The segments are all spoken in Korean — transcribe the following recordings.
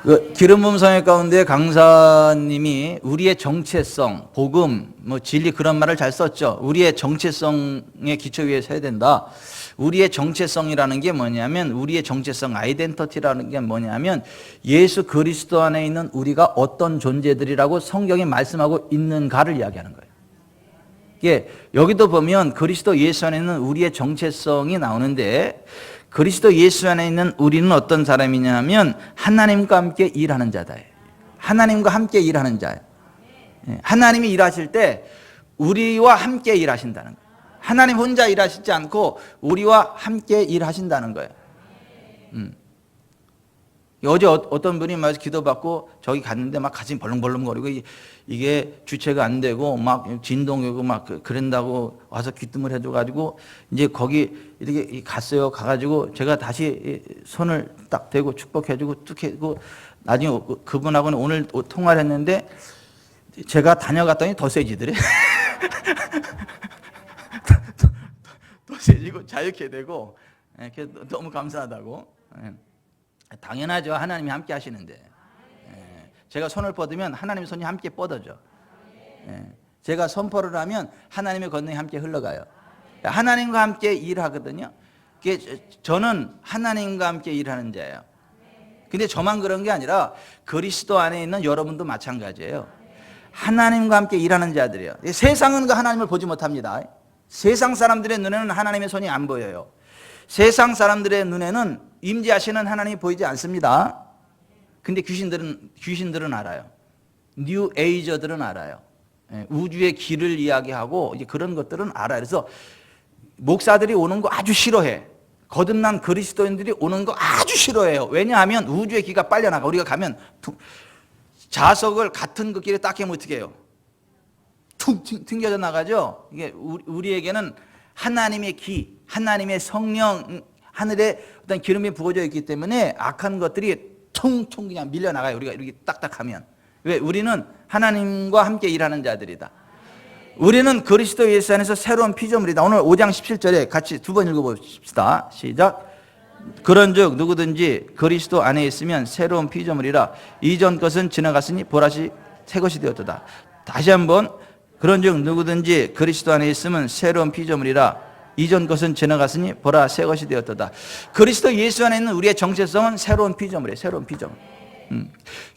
그 기름 부음 성회 가운데 강사님이 우리의 정체성, 복음, 진리 그런 말을 잘 썼죠. 우리의 정체성의 기초 위에 서야 된다. 우리의 정체성이라는 게 뭐냐면, 우리의 정체성, 아이덴티티라는 게 뭐냐면 예수 그리스도 안에 있는 우리가 어떤 존재들이라고 성경이 말씀하고 있는가를 이야기하는 거예요. 이게 여기도 보면 그리스도 예수 안에 있는 우리의 정체성이 나오는데, 그리스도 예수 안에 있는 우리는 어떤 사람이냐면 하나님과 함께 일하는 자다. 하나님과 함께 일하는 자예요. 하나님이 일하실 때 우리와 함께 일하신다는 거예요. 하나님 혼자 일하시지 않고 우리와 함께 일하신다는 거예요. 어제 어떤 분이 막 기도받고 저기 갔는데 막 가슴이 벌렁벌렁거리고 이게 주체가 안 되고 막 진동이고 막 그런다고 와서 귀뜸을 해줘가지고 이제 거기 이렇게 갔어요. 가가지고 제가 다시 손을 딱 대고 축복해주고 뚝 해고 나중에 그분하고는 오늘 통화를 했는데 제가 다녀갔더니 더 세지더래. 더 세지고 자유케 되고 너무 감사하다고. 당연하죠. 하나님이 함께 하시는데. 제가 손을 뻗으면 하나님의 손이 함께 뻗어져. 제가 선포를 하면 하나님의 권능이 함께 흘러가요. 하나님과 함께 일하거든요. 저는 하나님과 함께 일하는 자예요. 근데 저만 그런 게 아니라 그리스도 안에 있는 여러분도 마찬가지예요. 하나님과 함께 일하는 자들이에요. 세상은 그 하나님을 보지 못합니다. 세상 사람들의 눈에는 하나님의 손이 안 보여요. 세상 사람들의 눈에는 임재하시는 하나님이 보이지 않습니다. 근데 귀신들은 알아요. 뉴 에이저들은 알아요. 우주의 길을 이야기하고 이제 그런 것들은 알아요. 그래서 목사들이 오는 거 아주 싫어해. 거듭난 그리스도인들이 오는 거 아주 싫어해요. 왜냐하면 우주의 길가 빨려 나가. 우리가 가면 자석을 같은 그 길에 딱 하면 어떻게 해요? 툭 튕겨져 나가죠. 이게 우리에게는 하나님의 기, 하나님의 성령, 하늘에 어떤 기름이 부어져 있기 때문에 악한 것들이 퉁퉁 그냥 밀려나가요. 우리가 이렇게 딱딱하면. 왜? 우리는 하나님과 함께 일하는 자들이다. 우리는 그리스도 예수 안에서 새로운 피조물이다. 오늘 5장 17절에 같이 두 번 읽어봅시다. 시작. 그런즉 누구든지 그리스도 안에 있으면 새로운 피조물이라. 이전 것은 지나갔으니 보라시 새 것이 되었도다. 다시 한번. 그런즉 누구든지 그리스도 안에 있으면 새로운 피조물이라. 이전 것은 지나갔으니 보라 새 것이 되었도다. 그리스도 예수 안에 있는 우리의 정체성은 새로운 피조물이에요. 새로운 피조물.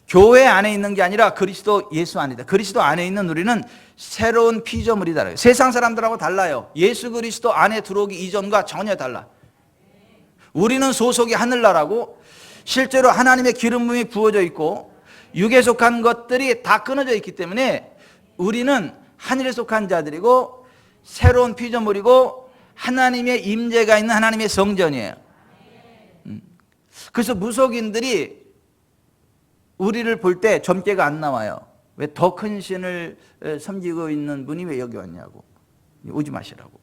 교회 안에 있는 게 아니라 그리스도 예수 안이다. 그리스도 안에 있는 우리는 새로운 피조물이다. 세상 사람들하고 달라요. 예수 그리스도 안에 들어오기 이전과 전혀 달라. 우리는 소속이 하늘나라고 실제로 하나님의 기름 부음이 부어져 있고 육에 속한 것들이 다 끊어져 있기 때문에 우리는 하늘에 속한 자들이고 새로운 피조물이고 하나님의 임재가 있는 하나님의 성전이에요. 그래서 무속인들이 우리를 볼 때 점괘가 안 나와요. 왜 더 큰 신을 섬기고 있는 분이 왜 여기 왔냐고. 오지 마시라고.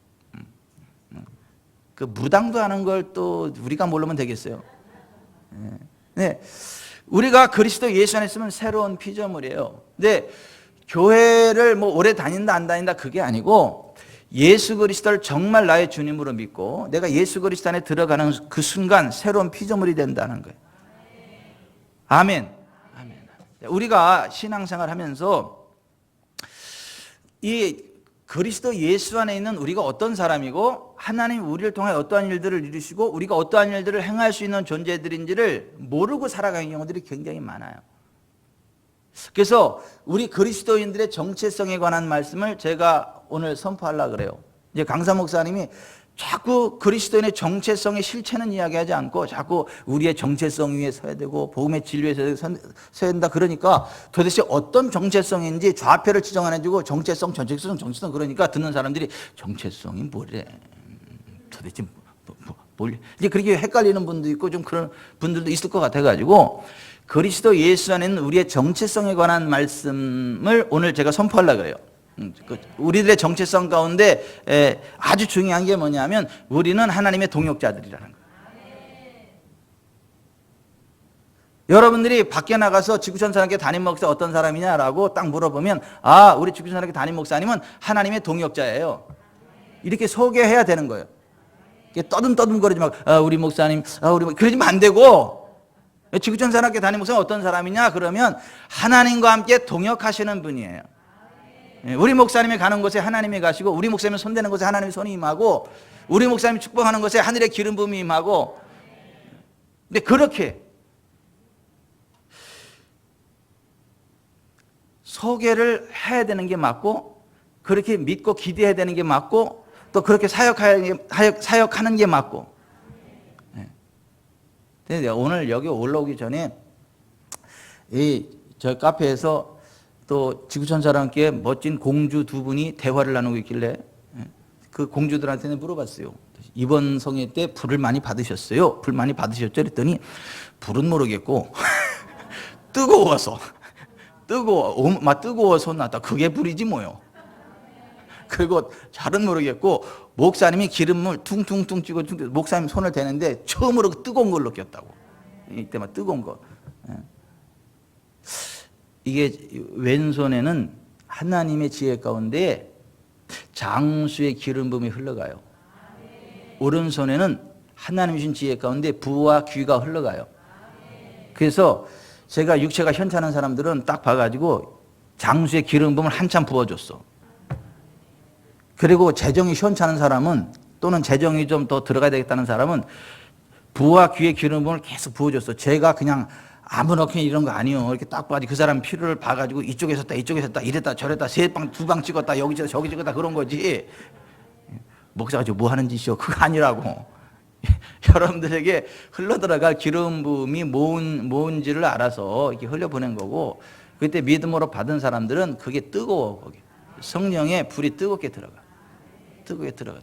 그 무당도 하는 걸 또 우리가 모르면 되겠어요. 네. 우리가 그리스도 예수 안에 있으면 새로운 피조물이에요. 근데 교회를 뭐 오래 다닌다 안 다닌다 그게 아니고 예수 그리스도를 정말 나의 주님으로 믿고 내가 예수 그리스도 안에 들어가는 그 순간 새로운 피조물이 된다는 거예요. 아멘. 아멘. 우리가 신앙생활 하면서 이 그리스도 예수 안에 있는 우리가 어떤 사람이고 하나님 우리를 통해 어떠한 일들을 이루시고 우리가 어떠한 일들을 행할 수 있는 존재들인지를 모르고 살아가는 경우들이 굉장히 많아요. 그래서 우리 그리스도인들의 정체성에 관한 말씀을 제가 오늘 선포하려고 그래요. 이제 강사 목사님이 자꾸 그리스도인의 정체성의 실체는 이야기하지 않고 자꾸 우리의 정체성 위에 서야 되고 복음의 진리에 서야 된다 그러니까 도대체 어떤 정체성인지 좌표를 지정 안 해주고 정체성 그러니까 듣는 사람들이 정체성이 뭐래? 도대체 뭘? 이제 그렇게 헷갈리는 분도 있고 좀 그런 분들도 있을 것 같아가지고 그리스도 예수 안에 있는 우리의 정체성에 관한 말씀을 오늘 제가 선포하려고 해요. 우리들의 정체성 가운데 아주 중요한 게 뭐냐면 우리는 하나님의 동역자들이라는 거예요. 여러분들이 밖에 나가서 지구촌사랑교회 담임 목사 어떤 사람이냐라고 딱 물어보면 아 우리 지구촌사랑교회 담임 목사님은 하나님의 동역자예요. 이렇게 소개해야 되는 거예요. 떠듬떠듬거리지 말고 우리 목사님 우리 그러지면 안 되고 지구촌사랑교회 담임 목사는 어떤 사람이냐 그러면 하나님과 함께 동역하시는 분이에요. 우리 목사님이 가는 곳에 하나님이 가시고, 우리 목사님이 손대는 곳에 하나님의 손이 임하고, 우리 목사님이 축복하는 곳에 하늘의 기름 부음이 임하고. 근데 그렇게 소개를 해야 되는 게 맞고, 그렇게 믿고 기대해야 되는 게 맞고, 또 그렇게 사역하는 게 맞고. 근데 오늘 여기 올라오기 전에 저 카페에서 또 지구촌사랑교회 멋진 공주 두 분이 대화를 나누고 있길래 그 공주들한테는 물어봤어요. 이번 성회 때 불을 많이 받으셨어요? 불 많이 받으셨죠? 그랬더니 불은 모르겠고 뜨거워서 뜨거워서 났다. 그게 불이지 뭐요. 그리고 잘은 모르겠고 목사님이 기름을 퉁퉁퉁 찍어 목사님 손을 대는데 처음으로 뜨거운 걸 느꼈다고. 이때만 뜨거운 거. 이게 왼손에는 하나님의 지혜 가운데 장수의 기름 부음이 흘러가요. 오른손에는 하나님이 주신 지혜 가운데 부와 귀가 흘러가요. 그래서 제가 육체가 현찮은 사람들은 딱 봐가지고 장수의 기름 부음을 한참 부어줬어. 그리고 재정이 현찮은 사람은, 또는 재정이 좀 더 들어가야 되겠다는 사람은 부와 귀의 기름 부음을 계속 부어줬어. 제가 그냥 아무렇게나 이런 거 아니요. 이렇게 딱 봐가지고 그 사람 필요를 봐가지고 이쪽에서 했다 저쪽에서 했다 이랬다 저랬다 두 방 찍었다 여기 찍었다 저기 찍었다 그런 거지. 목사가 뭐 하는 짓이요? 그거 아니라고. 여러분들에게 흘러들어갈 기름 부음이 뭔지를 알아서 이렇게 흘려보낸 거고, 그때 믿음으로 받은 사람들은 그게 뜨거워. 거기 성령의 불이 뜨겁게 들어가. 뜨겁게 들어가.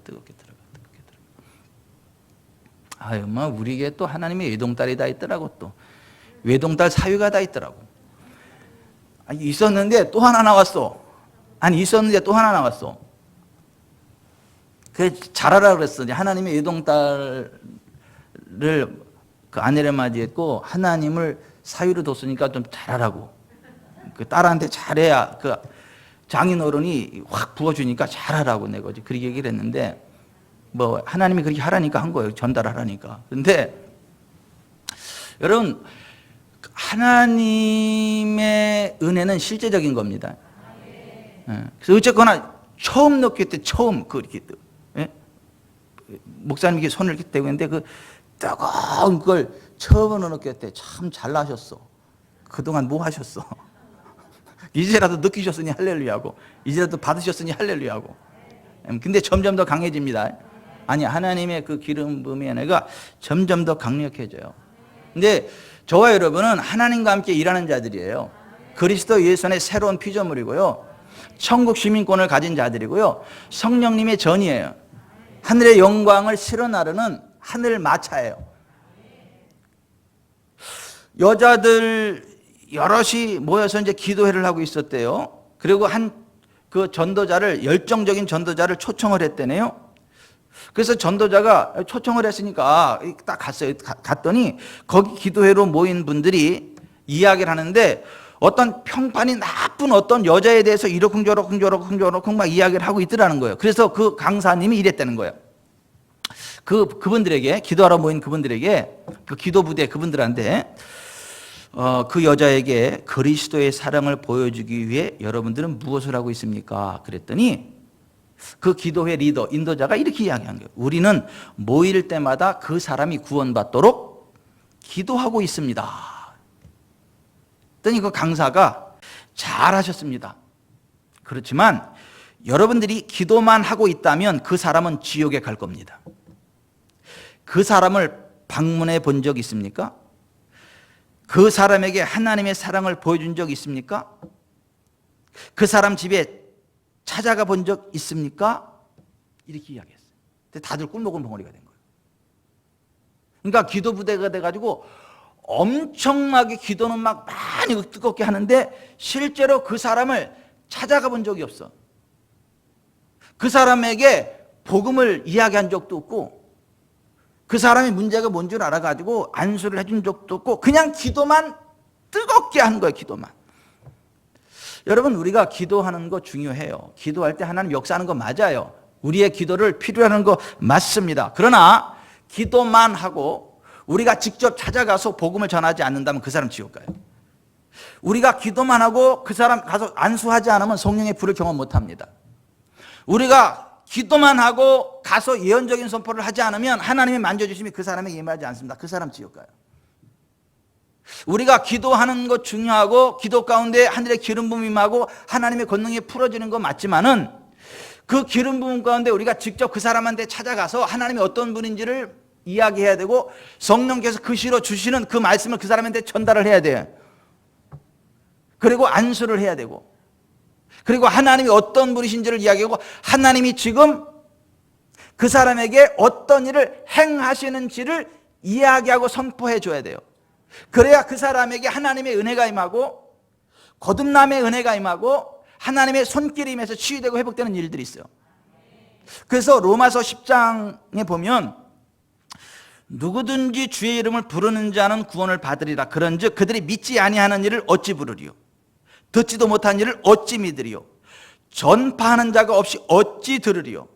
아유, 우리에게 또 하나님의 외동딸이 다 있더라고. 또 외동딸 사위가 다 있더라고. 아니, 있었는데 또 하나 나왔어. 있었는데 또 하나 나왔어. 그 잘하라 그랬어. 하나님의 외동딸을 그 아내를 맞이했고 하나님을 사위로 뒀으니까 좀 잘하라고. 그 딸한테 잘해야 그 장인어른이 확 부어주니까 잘하라고 내가 그렇게 얘기를 했는데, 뭐 하나님이 그렇게 하라니까 한 거예요. 전달하라니까. 그런데 여러분, 하나님의 은혜는 실제적인 겁니다. 그래서 어쨌거나 처음 넣을 때 처음 이렇게 목사님이 손을 이렇게 대고 있는데 그 뜨거운 걸 처음 넣을 때 참 잘나셨어. 그동안 뭐 하셨어? 이제라도 느끼셨으니 할렐루야고, 이제라도 받으셨으니 할렐루야고. 근데 점점 더 강해집니다. 아니, 하나님의 그 기름 부음의 은혜가 점점 더 강력해져요. 근데 저와 여러분은 하나님과 함께 일하는 자들이에요. 그리스도 예수 안에 새로운 피조물이고요, 천국 시민권을 가진 자들이고요, 성령님의 전이에요. 하늘의 영광을 실어 나르는 하늘 마차예요. 여자들 여럿이 모여서 이제 기도회를 하고 있었대요. 그리고 그 전도자를, 열정적인 전도자를 초청을 했대네요. 그래서 전도자가 초청을 했으니까 딱 갔어요. 갔더니 거기 기도회로 모인 분들이 이야기를 하는데 어떤 평판이 나쁜 어떤 여자에 대해서 이러쿵저러쿵 막 이야기를 하고 있더라는 거예요. 그래서 그 강사님이 이랬다는 거예요. 그분들에게, 기도하러 모인 그분들에게, 그 기도부대 그분들한테 그 여자에게 그리스도의 사랑을 보여주기 위해 여러분들은 무엇을 하고 있습니까? 그랬더니 그 기도회 리더, 인도자가 이렇게 이야기한 거예요. 우리는 모일 때마다 그 사람이 구원받도록 기도하고 있습니다. 그랬더니 그 강사가 잘하셨습니다. 그렇지만 여러분들이 기도만 하고 있다면 그 사람은 지옥에 갈 겁니다. 그 사람을 방문해 본 적 있습니까? 그 사람에게 하나님의 사랑을 보여준 적 있습니까? 그 사람 집에 찾아가 본 적 있습니까? 이렇게 이야기했어요. 근데 다들 꿀먹은 벙어리가 된 거예요. 그러니까 기도 부대가 돼가지고 엄청나게 기도는 막 많이 뜨겁게 하는데 실제로 그 사람을 찾아가 본 적이 없어. 그 사람에게 복음을 이야기한 적도 없고, 그 사람의 문제가 뭔 줄 알아가지고 안수를 해준 적도 없고, 그냥 기도만 뜨겁게 한 거예요. 기도만. 여러분, 우리가 기도하는 거 중요해요. 기도할 때 하나님 역사하는 거 맞아요. 우리의 기도를 필요로 하는 거 맞습니다. 그러나 기도만 하고 우리가 직접 찾아가서 복음을 전하지 않는다면 그 사람 지옥 가요. 우리가 기도만 하고 그 사람 가서 안수하지 않으면 성령의 불을 경험 못합니다. 우리가 기도만 하고 가서 예언적인 선포를 하지 않으면 하나님의 만져주심이 그 사람에게 임하지 않습니다. 그 사람 지옥 가요. 우리가 기도하는 것 중요하고 기도 가운데 하늘의 기름 부음이 임하고 하나님의 권능이 풀어지는 건 맞지만은 그 기름 부음 가운데 우리가 직접 그 사람한테 찾아가서 하나님이 어떤 분인지를 이야기해야 되고 성령께서 그 시로 주시는 그 말씀을 그 사람한테 전달을 해야 돼요. 그리고 안수를 해야 되고 그리고 하나님이 어떤 분이신지를 이야기하고 하나님이 지금 그 사람에게 어떤 일을 행하시는지를 이야기하고 선포해 줘야 돼요. 그래야 그 사람에게 하나님의 은혜가 임하고 거듭남의 은혜가 임하고 하나님의 손길이 임해서 치유되고 회복되는 일들이 있어요. 그래서 로마서 10장에 보면 누구든지 주의 이름을 부르는 자는 구원을 받으리라. 그런즉 그들이 믿지 아니하는 일을 어찌 부르리요? 듣지도 못한 일을 어찌 믿으리요? 전파하는 자가 없이 어찌 들으리요?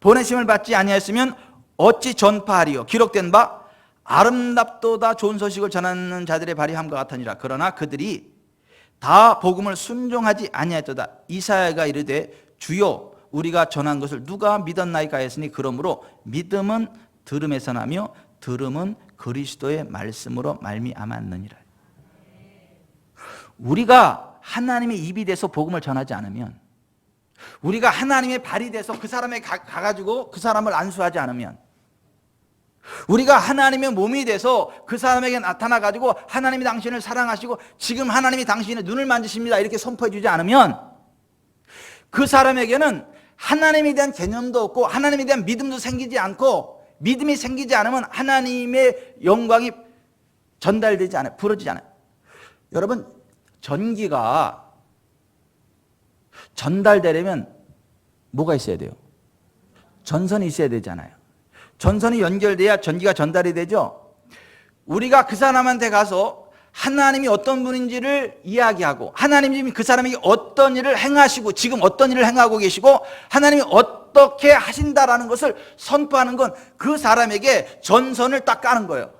보내심을 받지 아니하였으면 어찌 전파하리요? 기록된 바 아름답도다 좋은 소식을 전하는 자들의 발이 함과 같으니라. 그러나 그들이 다 복음을 순종하지 아니하였도다. 이사야가 이르되 주여 우리가 전한 것을 누가 믿었나이까 했으니 그러므로 믿음은 들음에서 나며 들음은 그리스도의 말씀으로 말미암았느니라. 우리가 하나님의 입이 돼서 복음을 전하지 않으면, 우리가 하나님의 발이 돼서 그 사람에 가가지고 그 사람을 안수하지 않으면, 우리가 하나님의 몸이 돼서 그 사람에게 나타나가지고 하나님이 당신을 사랑하시고 지금 하나님이 당신의 눈을 만지십니다 이렇게 선포해 주지 않으면 그 사람에게는 하나님에 대한 개념도 없고 하나님에 대한 믿음도 생기지 않고, 믿음이 생기지 않으면 하나님의 영광이 전달되지 않아요. 부러지지 않아요. 여러분, 전기가 전달되려면 뭐가 있어야 돼요? 전선이 있어야 되잖아요. 전선이 연결돼야 전기가 전달이 되죠. 우리가 그 사람한테 가서 하나님이 어떤 분인지를 이야기하고 하나님이 그 사람에게 어떤 일을 행하시고 지금 어떤 일을 행하고 계시고 하나님이 어떻게 하신다라는 것을 선포하는 건 그 사람에게 전선을 딱 까는 거예요.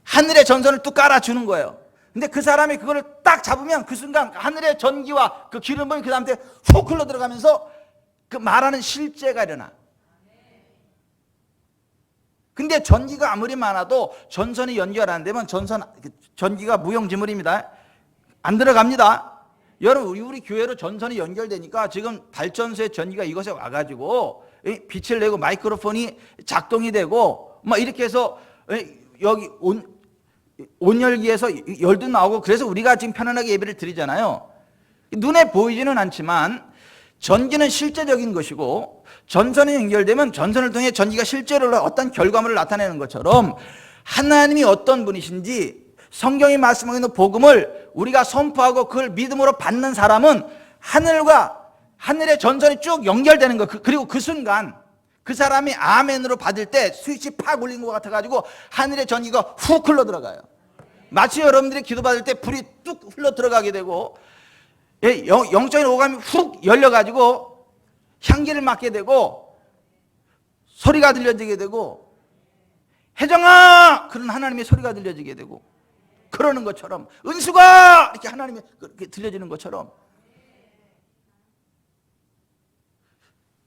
하늘의 전선을 뚝 깔아주는 거예요. 근데 그 사람이 그걸 딱 잡으면 그 순간 하늘의 전기와 그 기름이 그 사람한테 훅 흘러 들어가면서 그 말하는 실제가 일어나. 근데 전기가 아무리 많아도 전선이 연결 안 되면 전기가 무용지물입니다. 안 들어갑니다. 여러분, 우리 교회로 전선이 연결되니까 지금 발전소의 전기가 이곳에 와가지고 빛을 내고 마이크로폰이 작동이 되고 막 이렇게 해서 여기 온열기에서 열도 나오고 그래서 우리가 지금 편안하게 예배를 드리잖아요. 눈에 보이지는 않지만 전기는 실제적인 것이고 전선이 연결되면 전선을 통해 전기가 실제로 어떤 결과물을 나타내는 것처럼 하나님이 어떤 분이신지 성경이 말씀하고 있는 복음을 우리가 선포하고 그걸 믿음으로 받는 사람은 하늘의 전선이 쭉 연결되는 거. 그리고 그 순간 그 사람이 아멘으로 받을 때 스위치 팍 올린 것 같아가지고 하늘의 전기가 훅 흘러 들어가요. 마치 여러분들이 기도받을 때 불이 뚝 흘러 들어가게 되고 영적인 오감이 훅 열려가지고 향기를 맡게 되고 소리가 들려지게 되고 혜정아 그런 하나님의 소리가 들려지게 되고 그러는 것처럼 은수가 이렇게 하나님의 그렇게 들려지는 것처럼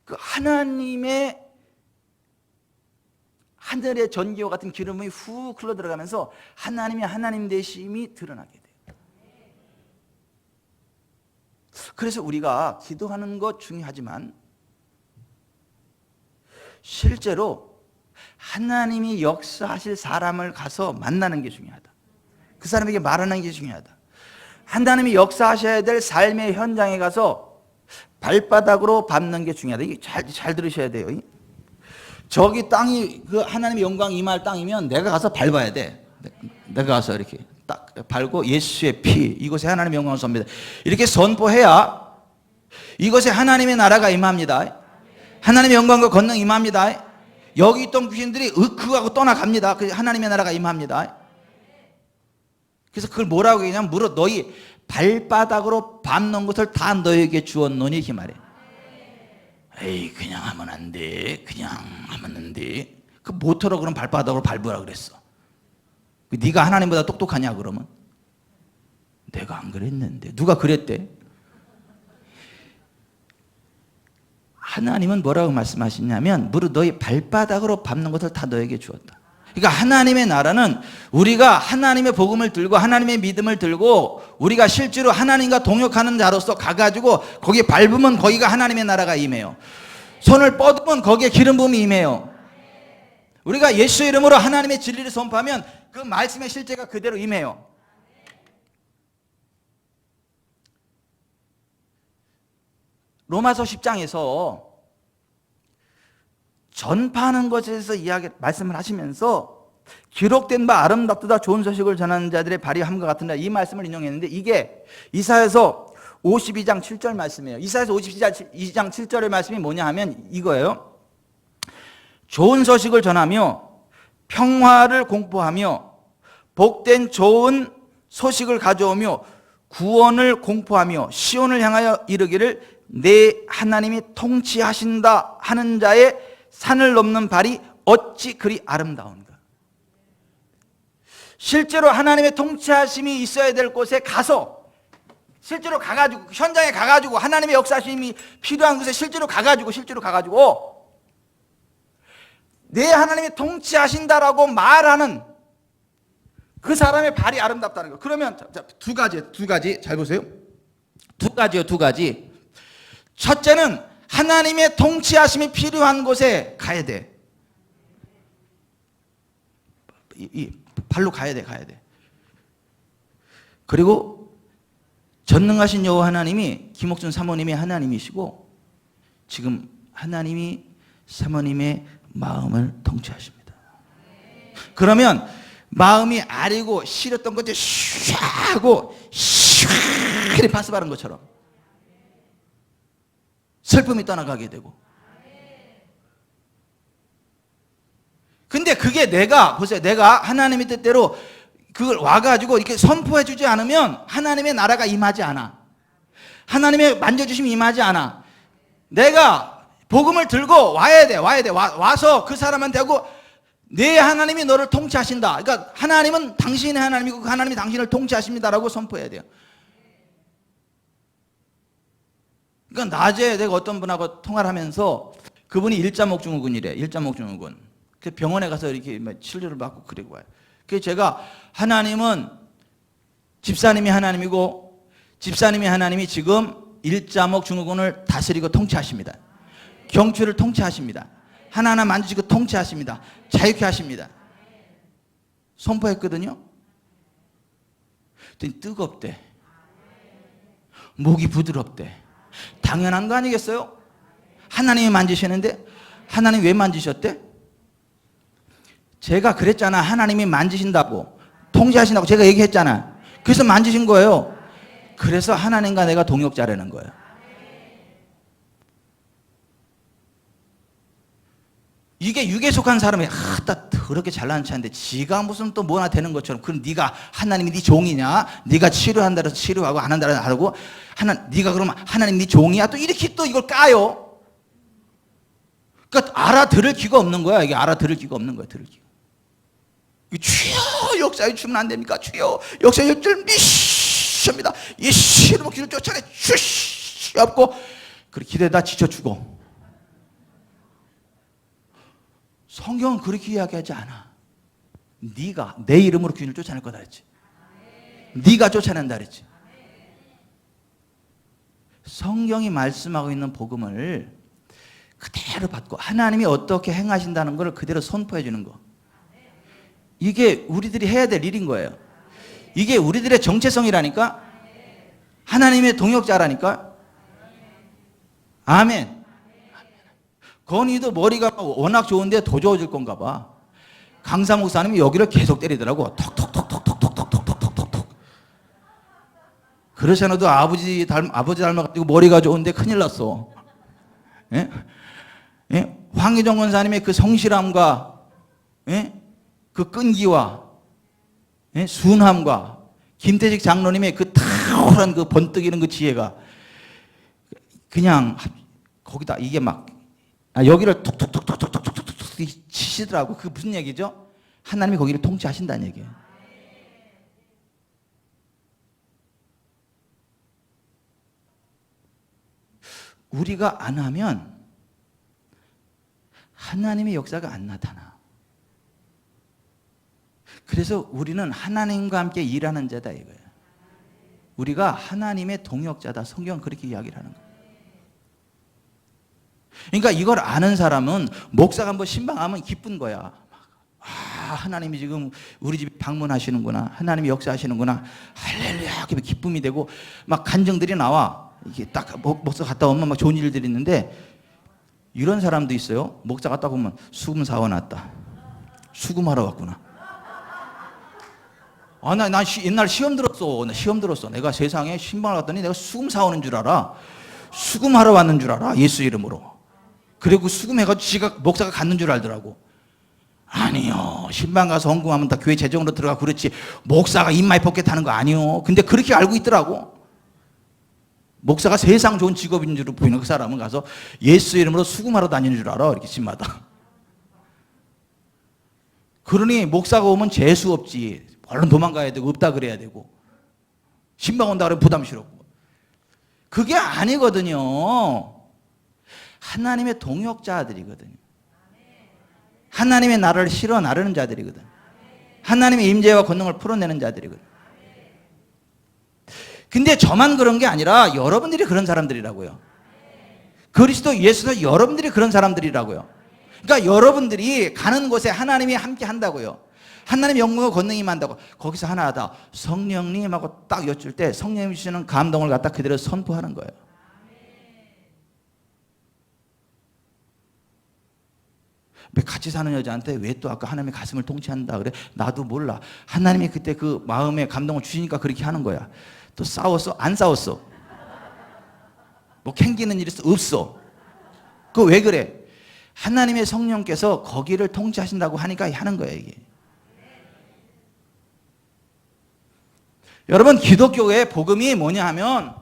그 하나님의 하늘의 전기와 같은 기름이 훅 흘러 들어가면서 하나님의 하나님 되심이 드러나게 돼요. 그래서 우리가 기도하는 것 중요하지만 실제로 하나님이 역사하실 사람을 가서 만나는 게 중요하다. 그 사람에게 말하는 게 중요하다. 하나님이 역사하셔야 될 삶의 현장에 가서 발바닥으로 밟는 게 중요하다. 이게 잘 들으셔야 돼요. 저기 땅이 그 하나님의 영광이 임할 땅이면 내가 가서 밟아야 돼. 내가 가서 이렇게 딱 밟고 예수의 피 이곳에 하나님의 영광을 쏩니다. 이렇게 선포해야 이곳에 하나님의 나라가 임합니다. 하나님의 영광과 권능이 임합니다. 여기 있던 귀신들이 으크하고 떠나갑니다. 하나님의 나라가 임합니다. 그래서 그걸 뭐라고 얘기하냐면 무릇 너희 발바닥으로 밟는 것을 다 너에게 주었노니 이렇게 말해. 에이 그냥 하면 안 돼. 그냥 하면 안 돼. 그 모터로 그럼 발바닥으로 밟으라 그랬어. 네가 하나님보다 똑똑하냐 그러면? 내가 안 그랬는데. 누가 그랬대? 하나님은 뭐라고 말씀하시냐면 무릇 너희 발바닥으로 밟는 것을 다 너에게 주었다. 그러니까 하나님의 나라는 우리가 하나님의 복음을 들고 하나님의 믿음을 들고 우리가 실제로 하나님과 동역하는 자로서 가가지고 거기에 밟으면 거기가 하나님의 나라가 임해요. 손을 뻗으면 거기에 기름 부음이 임해요. 우리가 예수 이름으로 하나님의 진리를 선포하면 그 말씀의 실제가 그대로 임해요. 로마서 10장에서 전파하는 것에 대해서 말씀을 하시면서 기록된 바 아름답다 좋은 소식을 전하는 자들의 발이 함과 같은다 이 말씀을 인용했는데 이게 이사야서 52장 7절 말씀이에요. 이사야서 52장 7절의 말씀이 뭐냐 하면 이거예요. 좋은 소식을 전하며 평화를 공포하며 복된 좋은 소식을 가져오며 구원을 공포하며 시온을 향하여 이르기를 내 하나님이 통치하신다 하는 자의 산을 넘는 발이 어찌 그리 아름다운가. 실제로 하나님의 통치하심이 있어야 될 곳에 가서 실제로 가가지고 현장에 가가지고 하나님의 역사심이 필요한 곳에 실제로 가가지고 내 하나님이 통치하신다라고 말하는 그 사람의 발이 아름답다는 거. 그러면 두 가지 잘 보세요. 두 가지. 첫째는 하나님의 통치하심이 필요한 곳에 가야 돼. 이 발로 가야 돼. 그리고 전능하신 여호와 하나님이 김옥준 사모님의 하나님이시고 지금 하나님이 사모님의 마음을 통치하십니다. 그러면 마음이 아리고 시렸던 것들 슉 하고 시원히 파스 바른 것처럼 슬픔이 떠나가게 되고. 근데 그게 내가 하나님의 뜻대로 그걸 와가지고 이렇게 선포해 주지 않으면 하나님의 나라가 임하지 않아. 하나님의 만져주심이 임하지 않아. 내가 복음을 들고 와야 돼. 와서 그 사람한테 하고 내 하나님이 너를 통치하신다. 그러니까 하나님은 당신의 하나님이고 그 하나님이 당신을 통치하십니다라고 선포해야 돼요. 그러니까 낮에 내가 어떤 분하고 통화를 하면서 그분이 일자목증후군이래. 일자목증후군. 그 병원에 가서 이렇게 치료를 받고 그리고 와요. 그래서 제가 하나님은 집사님이 하나님이고 집사님이 하나님이 지금 일자목증후군을 다스리고 통치하십니다. 경추를 통치하십니다. 하나하나 만지시고 통치하십니다. 자유케 하십니다. 선포했거든요. 그랬더니 뜨겁대. 목이 부드럽대. 당연한 거 아니겠어요? 하나님이 만지시는데 하나님 왜 만지셨대? 제가 그랬잖아. 하나님이 만지신다고 통치하신다고 제가 얘기했잖아. 그래서 만지신 거예요. 그래서 하나님과 내가 동역자라는 거예요. 이게 육에 속한 사람이 나 더럽게 잘나는 차인데 지가 무슨 또 뭐나 되는 것처럼 그럼 네가 하나님이 네 종이냐? 네가 치료한다고 치료하고 안 한다고 하고 네가 그러면 하나님 네 종이야? 또 이렇게 또 이걸 까요. 그러니까 알아들을 기가 없는 거야. 이게 알아들을 기가 없는 거야. 들을 기가. 주여 역사에 주면 안 됩니까? 주여 역사에 줄 미십니다. 이 시름을 기를 쫓아내 주시 없고 그렇게 기대다 지쳐 죽어. 성경은 그렇게 이야기하지 않아. 네가 내 이름으로 귀인을 쫓아낼 거다 그랬지. 네가 쫓아낸다 그랬지. 성경이 말씀하고 있는 복음을 그대로 받고 하나님이 어떻게 행하신다는 걸 그대로 선포해 주는 거. 이게 우리들이 해야 될 일인 거예요. 이게 우리들의 정체성이라니까. 하나님의 동역자라니까. 아멘. 건이도 머리가 워낙 좋은데 더 좋아질 건가 봐. 강사 목사님이 여기를 계속 때리더라고. 톡톡톡톡톡톡톡톡톡톡톡. 그러지 않아도 아버지 닮아가지고 머리가 좋은데 큰일 났어. 예? 예? 황희정 권사님의 그 성실함과 예? 그 끈기와 예? 순함과 김태식 장로님의 그 탁월한 그 번뜩이는 그 지혜가 그냥 거기다 이게 막 여기를 톡톡톡톡톡톡톡톡 치시더라고. 그게 무슨 얘기죠? 하나님이 거기를 통치하신다는 얘기예요. 우리가 안 하면 하나님의 역사가 안 나타나. 그래서 우리는 하나님과 함께 일하는 자다 이거예요. 우리가 하나님의 동역자다. 성경은 그렇게 이야기를 하는 거예요. 그러니까 이걸 아는 사람은 목사가 한번 신방하면 기쁜 거야. 아, 하나님이 지금 우리 집에 방문하시는구나. 하나님이 역사하시는구나. 할렐루야. 기쁨이 되고 막 간증들이 나와. 이게 딱 목사 갔다 오면 막 좋은 일들이 있는데, 이런 사람도 있어요. 목사 갔다 오면 수금 사와놨다. 수금하러 왔구나. 아, 나 옛날 시험 들었어. 나 시험 들었어. 내가 세상에 신방을 갔더니 내가 수금 사오는 줄 알아. 수금하러 왔는 줄 알아. 예수 이름으로. 그리고 수금해가지고 지가 목사가 갔는 줄 알더라고. 아니요. 신방 가서 헌금하면 다 교회 재정으로 들어가고 그렇지. 목사가 입마에 포켓 하는 거 아니요. 근데 그렇게 알고 있더라고. 목사가 세상 좋은 직업인 줄 보이는 그 사람은 가서 예수 이름으로 수금하러 다니는 줄 알아. 이렇게 집마다. 그러니 목사가 오면 재수 없지. 얼른 도망가야 되고 없다 그래야 되고 신방 온다 그러면 부담스럽고. 그게 아니거든요. 하나님의 동역자들이거든요. 하나님의 나라를 실어 나르는 자들이거든. 하나님의 임재와 권능을 풀어내는 자들이거든. 근데 저만 그런 게 아니라 여러분들이 그런 사람들이라고요. 그리스도 예수도 여러분들이 그런 사람들이라고요. 그러니까 여러분들이 가는 곳에 하나님이 함께 한다고요. 하나님의 영광과 권능이 임한다고. 거기서 하나하다 성령님하고 딱 여쭐 때 성령님이 주시는 감동을 갖다 그대로 선포하는 거예요. 같이 사는 여자한테 왜 또 아까 하나님의 가슴을 통치한다 그래? 나도 몰라. 하나님이 그때 그 마음에 감동을 주시니까 그렇게 하는 거야. 또 싸웠어? 안 싸웠어? 뭐 캥기는 일이 없어? 그거 왜 그래? 하나님의 성령께서 거기를 통치하신다고 하니까 하는 거예요, 이게. 여러분, 기독교의 복음이 뭐냐 하면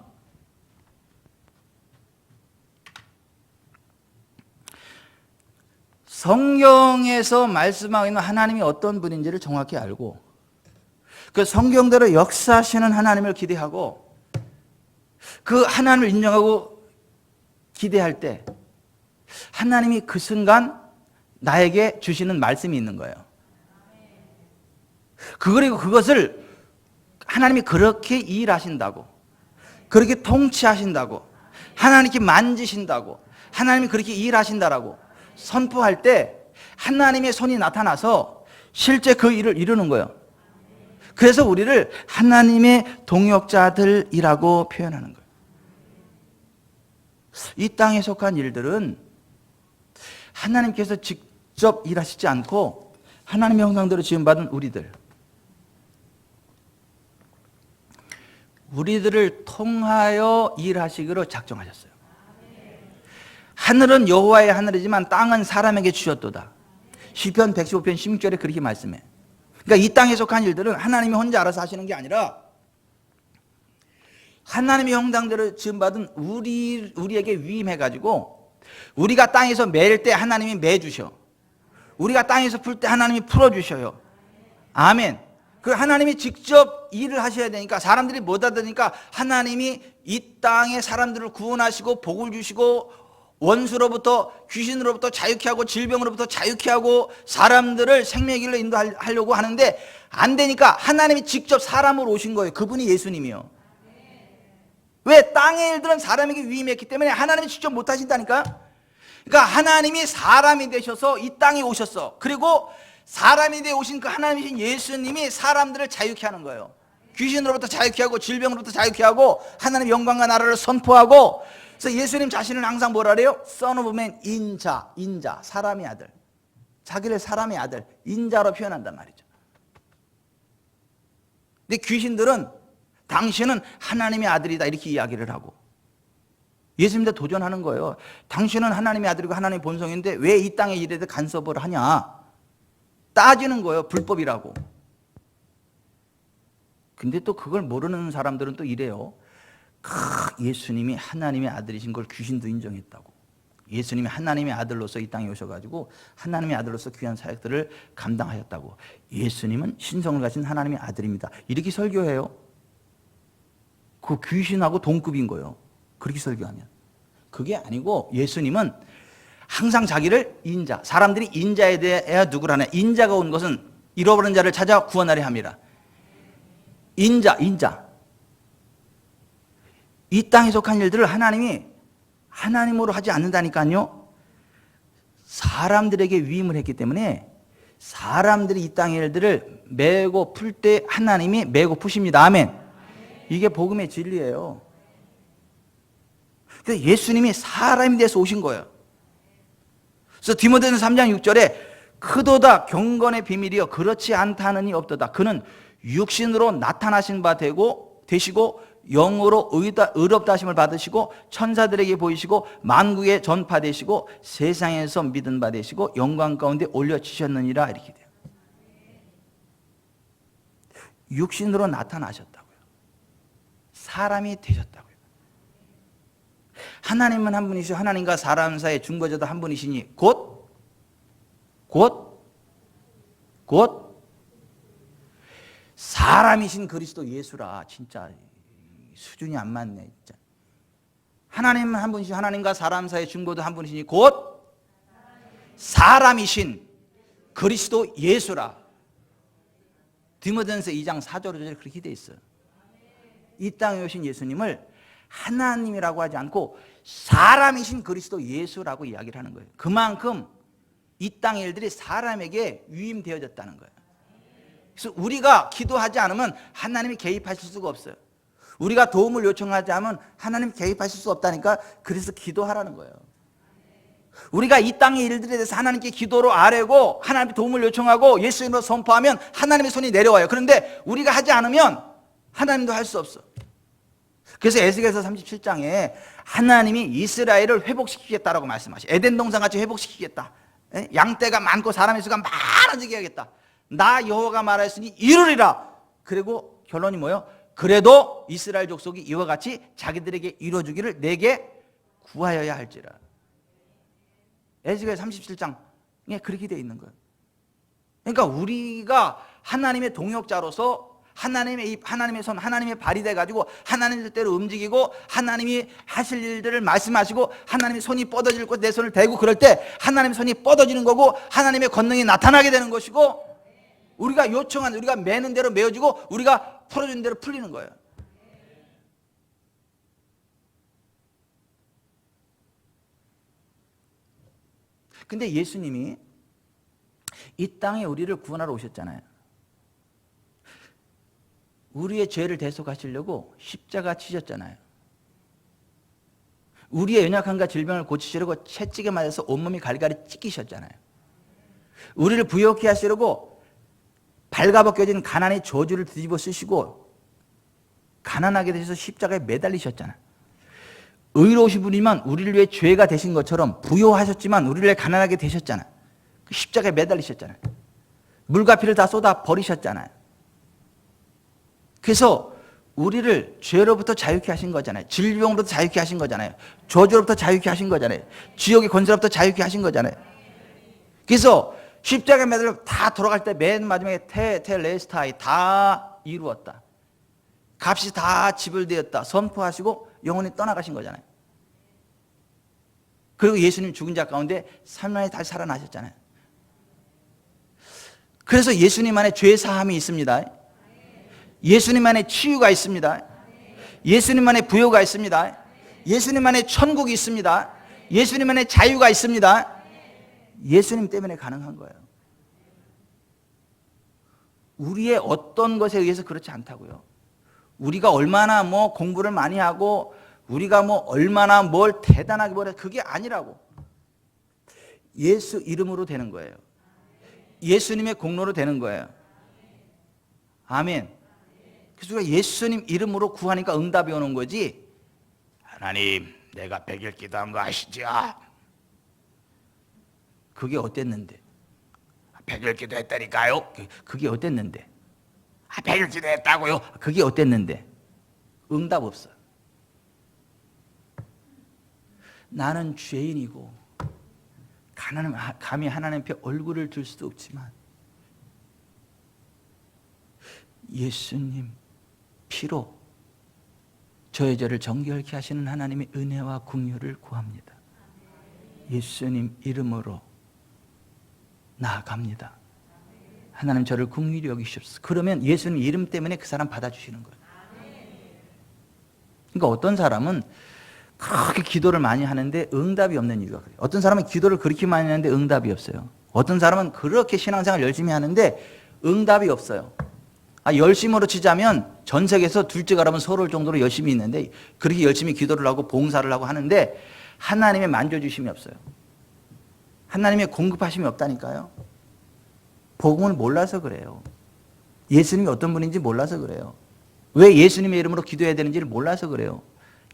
성경에서 말씀하고 있는 하나님이 어떤 분인지를 정확히 알고 그 성경대로 역사하시는 하나님을 기대하고 그 하나님을 인정하고 기대할 때 하나님이 그 순간 나에게 주시는 말씀이 있는 거예요. 그리고 그것을 하나님이 그렇게 일하신다고, 그렇게 통치하신다고, 하나님께 만지신다고, 하나님이 그렇게 일하신다라고 선포할 때 하나님의 손이 나타나서 실제 그 일을 이루는 거예요. 그래서 우리를 하나님의 동역자들이라고 표현하는 거예요. 이 땅에 속한 일들은 하나님께서 직접 일하시지 않고 하나님의 형상대로 지음받은 우리들을 통하여 일하시기로 작정하셨어요. 하늘은 여호와의 하늘이지만 땅은 사람에게 주셨도다. 시편 115편 16절에 그렇게 말씀해. 그러니까 이 땅에 속한 일들은 하나님이 혼자 알아서 하시는 게 아니라 하나님의 형상대로 지음받은 우리에게 위임해가지고 우리가 땅에서 맬 때 하나님이 매주셔. 우리가 땅에서 풀 때 하나님이 풀어주셔요. 아멘. 그 하나님이 직접 일을 하셔야 되니까 사람들이 못 알아듣으니까 하나님이 이 땅의 사람들을 구원하시고 복을 주시고 원수로부터 귀신으로부터 자유케 하고 질병으로부터 자유케 하고 사람들을 생명의 길로 인도하려고 하는데 안 되니까 하나님이 직접 사람으로 오신 거예요. 그분이 예수님이요. 왜? 땅의 일들은 사람에게 위임했기 때문에 하나님이 직접 못 하신다니까. 그러니까 하나님이 사람이 되셔서 이 땅에 오셨어. 그리고 사람이 되어 오신 그 하나님이신 예수님이 사람들을 자유케 하는 거예요. 귀신으로부터 자유케 하고 질병으로부터 자유케 하고 하나님의 영광과 나라를 선포하고. 그래서 예수님 자신은 항상 뭐라 그래요? Son of Man, 인자, 사람의 아들. 자기를 사람의 아들, 인자로 표현한단 말이죠. 근데 귀신들은 당신은 하나님의 아들이다 이렇게 이야기를 하고 예수님한테 도전하는 거예요. 당신은 하나님의 아들이고 하나님의 본성인데 왜 이 땅의 일에 대해 간섭을 하냐 따지는 거예요. 불법이라고. 근데 또 그걸 모르는 사람들은 또 이래요. 예수님이 하나님의 아들이신 걸 귀신도 인정했다고. 예수님이 하나님의 아들로서 이 땅에 오셔가지고 하나님의 아들로서 귀한 사역들을 감당하셨다고. 예수님은 신성을 가진 하나님의 아들입니다. 이렇게 설교해요. 그 귀신하고 동급인 거예요. 그렇게 설교하면. 그게 아니고 예수님은 항상 자기를 인자, 사람들이 인자에 대해 누구라냐, 인자가 온 것은 잃어버린 자를 찾아 구원하려 함이라. 인자. 이 땅에 속한 일들을 하나님이 하나님으로 하지 않는다니까요. 사람들에게 위임을 했기 때문에 사람들이 이 땅의 일들을 메고 풀 때 하나님이 메고 푸십니다. 아멘. 이게 복음의 진리예요. 그래서 예수님이 사람이 돼서 오신 거예요. 그래서 디모데전서 3장 6절에 크도다 경건의 비밀이여 그렇지 않다는 이 없도다. 그는 육신으로 나타나신 바 되시고 영으로 의롭다 하심을 받으시고 천사들에게 보이시고 만국에 전파되시고 세상에서 믿은 바 되시고 영광 가운데 올려지셨느니라. 이렇게 돼요. 육신으로 나타나셨다고요. 사람이 되셨다고요. 하나님은 한 분이시고 하나님과 사람 사이의 중보자도 한 분이시니 곧 사람이신 그리스도 예수라. 진짜 수준이 안 맞네. 진짜. 하나님은 한 분이시고 하나님과 사람 사이의 중보도 한 분이시니 곧 사람이신 그리스도 예수라. 디모데전서 2장 4절 5절에 그렇게 돼 있어요. 이 땅에 오신 예수님을 하나님이라고 하지 않고 사람이신 그리스도 예수라고 이야기를 하는 거예요. 그만큼 이 땅의 일들이 사람에게 위임되어졌다는 거예요. 그래서 우리가 기도하지 않으면 하나님이 개입하실 수가 없어요. 우리가 도움을 요청하지 않으면 하나님 개입하실 수 없다니까. 그래서 기도하라는 거예요. 우리가 이 땅의 일들에 대해서 하나님께 기도로 아뢰고 하나님께 도움을 요청하고 예수님으로 선포하면 하나님의 손이 내려와요. 그런데 우리가 하지 않으면 하나님도 할 수 없어. 그래서 에스겔서 37장에 하나님이 이스라엘을 회복시키겠다라고 말씀하셔요. 에덴 동산같이 회복시키겠다. 양떼가 많고 사람의 수가 많아지게 하겠다. 나 여호와가 말하였으니 이루리라. 그리고 결론이 뭐예요? 그래도 이스라엘 족속이 이와 같이 자기들에게 이루어주기를 내게 구하여야 할지라. 에스겔 37장에 그렇게 되어 있는 거예요. 그러니까 우리가 하나님의 동역자로서 하나님의 손, 하나님의 발이 돼가지고 하나님의 뜻대로 움직이고 하나님이 하실 일들을 말씀하시고 하나님의 손이 뻗어질 곳 내 손을 대고 그럴 때 하나님의 손이 뻗어지는 거고 하나님의 권능이 나타나게 되는 것이고 우리가 요청한, 우리가 매는 대로 메어지고 우리가 풀어주는 대로 풀리는 거예요. 근데 예수님이 이 땅에 우리를 구원하러 오셨잖아요. 우리의 죄를 대속하시려고 십자가 치셨잖아요. 우리의 연약함과 질병을 고치시려고 채찍에 맞아서 온몸이 갈갈이 찢기셨잖아요. 우리를 부욕해 하시려고 발가벗겨진 가난의 저주를 뒤집어 쓰시고 가난하게 되셔서 십자가에 매달리셨잖아요. 의로우신 분이면 우리를 위해 죄가 되신 것처럼 부요하셨지만 우리를 위해 가난하게 되셨잖아요. 십자가에 매달리셨잖아요. 물과 피를 다 쏟아 버리셨잖아요. 그래서 우리를 죄로부터 자유케 하신 거잖아요. 질병으로부터 자유케 하신 거잖아요. 저주로부터 자유케 하신 거잖아요. 지옥의 권세로부터 자유케 하신 거잖아요. 그래서 십자가에 매달려 다 돌아갈 때 맨 마지막에 테텔레스타이 다 이루었다. 값이 다 지불되었다. 선포하시고 영원히 떠나가신 거잖아요. 그리고 예수님 죽은 자 가운데 3일 만에 다시 살아나셨잖아요. 그래서 예수님 안에 죄 사함이 있습니다. 예수님 안에 치유가 있습니다. 예수님 안에 부요가 있습니다. 예수님 안에 천국이 있습니다. 예수님 안에 자유가 있습니다. 예수님 때문에 가능한 거예요. 우리의 어떤 것에 의해서 그렇지 않다고요. 우리가 얼마나 공부를 많이 하고 우리가 얼마나 뭘 대단하게 뭘 해, 그게 아니라고. 예수 이름으로 되는 거예요. 예수님의 공로로 되는 거예요. 아멘. 그래서 우리가 예수님 이름으로 구하니까 응답이 오는 거지. 하나님, 내가 100일 기도한 거 아시죠? 그게 어땠는데? 100일 기도했다니까요? 그게 어땠는데? 100일 기도했다고요? 그게 어땠는데? 응답 없어요. 나는 죄인이고 감히 하나님 앞에 얼굴을 들 수도 없지만 예수님 피로 저의 죄를 정결케 하시는 하나님의 은혜와 긍휼을 구합니다. 예수님 이름으로 나아갑니다. 하나님 저를 긍휼히 여기시옵소서. 그러면 예수님 이름 때문에 그 사람 받아주시는 거예요. 그러니까 어떤 사람은 그렇게 기도를 많이 하는데 응답이 없는 이유가 그래요. 어떤 사람은 기도를 그렇게 많이 하는데 응답이 없어요. 어떤 사람은 그렇게 신앙생활 열심히 하는데 응답이 없어요. 열심으로 치자면 전 세계에서 둘째 가라면 서러울 정도로 열심히 있는데 그렇게 열심히 기도를 하고 봉사를 하고 하는데 하나님의 만져주심이 없어요. 하나님의 공급하심이 없다니까요. 복음을 몰라서 그래요. 예수님이 어떤 분인지 몰라서 그래요. 왜 예수님의 이름으로 기도해야 되는지를 몰라서 그래요.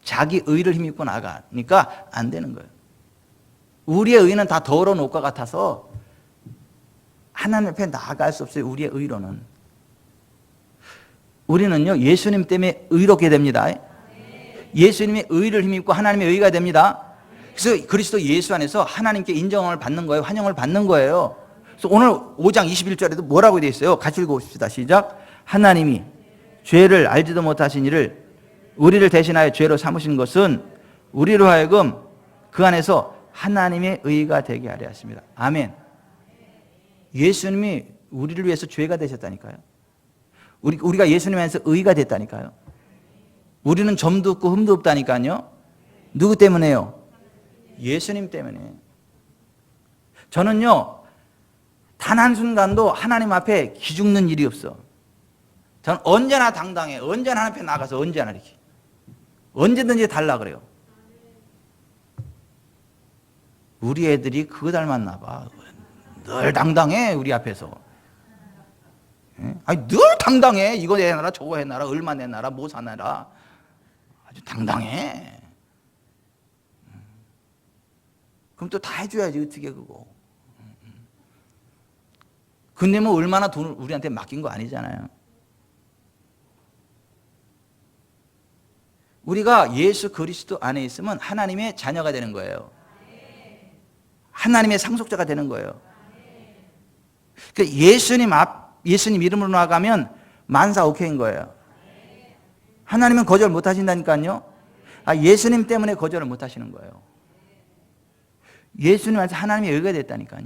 자기 의를 힘입고 나가니까 안 되는 거예요. 우리의 의는 다 더러운 옷과 같아서 하나님 앞에 나아갈 수 없어요. 우리의 의로는. 우리는요 예수님 때문에 의롭게 됩니다. 예수님의 의를 힘입고 하나님의 의가 됩니다. 그래서 그리스도 예수 안에서 하나님께 인정을 받는 거예요. 환영을 받는 거예요. 그래서 오늘 5장 21절에도 뭐라고 되어 있어요? 같이 읽어봅시다. 시작. 하나님이 죄를 알지도 못하신 이를 우리를 대신하여 죄로 삼으신 것은 우리로 하여금 그 안에서 하나님의 의가 되게 하려 하십니다. 아멘. 예수님이 우리를 위해서 죄가 되셨다니까요. 우리가 예수님 안에서 의가 됐다니까요. 우리는 점도 없고 흠도 없다니까요. 누구 때문에요? 예수님 때문에. 저는요 단 한순간도 하나님 앞에 기죽는 일이 없어. 저는 언제나 당당해. 언제나 하나님 앞에 나가서 언제나 이렇게 언제든지 달라 그래요. 우리 애들이 그거 닮았나 봐. 늘 당당해 우리 앞에서. 늘 당당해. 이거 내놔라 저거 해놔라 얼마 내놔라 뭐 사놔라. 아주 당당해. 그럼 또 다 해줘야지 어떻게 그거. 근데 뭐 얼마나 돈을 우리한테 맡긴 거 아니잖아요. 우리가 예수 그리스도 안에 있으면 하나님의 자녀가 되는 거예요. 하나님의 상속자가 되는 거예요. 그러니까 예수님 이름으로 나가면 만사 오케이인 거예요. 하나님은 거절 못 하신다니까요. 예수님 때문에 거절을 못 하시는 거예요. 예수님한테 하나님의 의가 됐다니까요.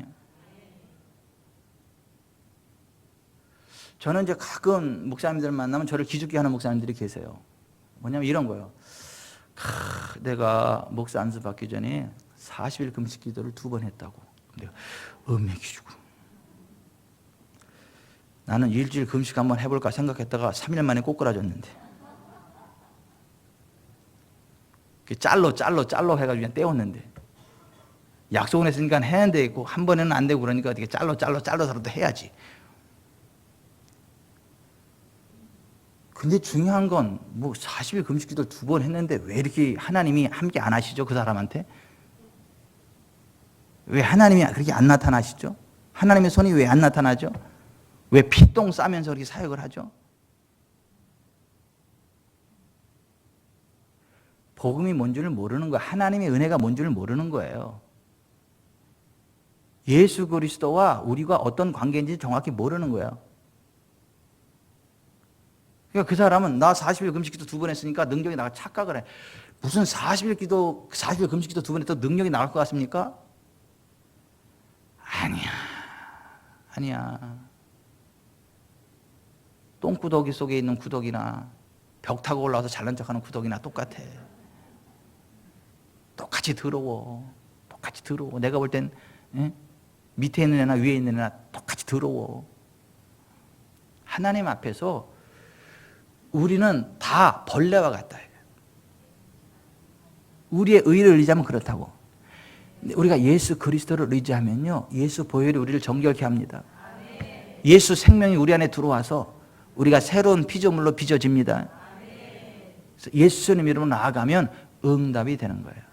저는 이제 가끔 목사님들 만나면 저를 기죽게 하는 목사님들이 계세요. 뭐냐면 이런 거예요. 내가 목사 안수 받기 전에 40일 금식 기도를 2번 했다고. 내가 기죽고. 나는 일주일 금식 한번 해볼까 생각했다가 3일 만에 꼬꾸라졌는데. 짤로 해가지고 그냥 때웠는데. 약속은 했으니까 해야 되고 한 번에는 안 되고 그러니까 어떻게 짤로서라도 해야지. 근데 중요한 건 뭐 40일 금식 기도를 2번 했는데 왜 이렇게 하나님이 함께 안 하시죠? 그 사람한테? 왜 하나님이 그렇게 안 나타나시죠? 하나님의 손이 왜 안 나타나죠? 왜 피똥 싸면서 그렇게 사역을 하죠? 복음이 뭔 줄 모르는 거예요. 하나님의 은혜가 뭔 줄 모르는 거예요. 예수 그리스도와 우리가 어떤 관계인지 정확히 모르는 거예요. 그러니까 그 사람은 나 40일 금식기도 2번 했으니까 능력이 나가 착각을 해. 무슨 40일 금식기도 2번 했다고 능력이 나갈 것 같습니까? 아니야. 똥구더기 속에 있는 구더기나 벽 타고 올라와서 잘난 척하는 구더기나 똑같아. 똑같이 더러워. 내가 볼 땐 밑에 있는 애나 위에 있는 애나 똑같이 더러워. 하나님 앞에서 우리는 다 벌레와 같다. 우리의 의를 의지하면 그렇다고. 우리가 예수 그리스도를 의지하면요, 예수 보혈이 우리를 정결케 합니다. 예수 생명이 우리 안에 들어와서 우리가 새로운 피조물로 빚어집니다. 그래서 예수님 이름으로 나아가면 응답이 되는 거예요.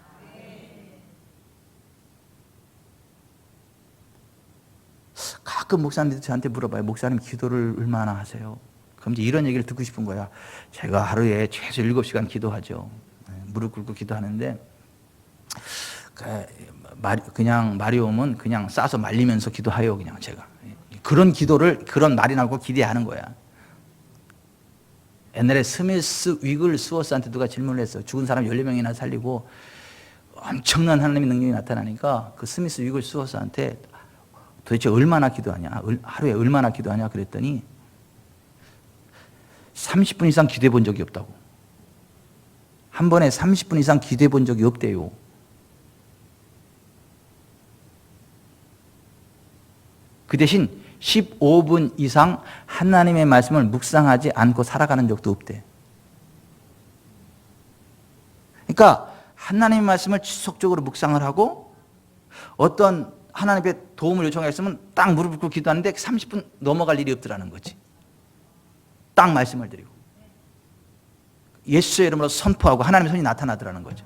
가끔 목사님들이 저한테 물어봐요. 목사님 기도를 얼마나 하세요? 그럼 이제 이런 얘기를 듣고 싶은 거야. 제가 하루에 최소 7시간 기도하죠. 무릎 꿇고 기도하는데 그냥 말이 오면 그냥 싸서 말리면서 기도해요. 그냥 제가. 그런 기도를 그런 말이 나오고 기대하는 거야. 옛날에 스미스 위글스워스한테 누가 질문을 했어요. 죽은 사람 14명이나 살리고 엄청난 하나님의 능력이 나타나니까 그 스미스 위글스워스한테 도대체 얼마나 기도하냐, 하루에 얼마나 기도하냐 그랬더니 30분 이상 기도해 본 적이 없다고. 한 번에 30분 이상 기도해 본 적이 없대요. 그 대신 15분 이상 하나님의 말씀을 묵상하지 않고 살아가는 적도 없대. 그러니까 하나님의 말씀을 지속적으로 묵상을 하고 어떤 하나님의 도움을 요청했으면 딱 무릎 꿇고 기도하는데 30분 넘어갈 일이 없더라는 거지. 딱 말씀을 드리고 예수의 이름으로 선포하고 하나님의 손이 나타나더라는 거죠.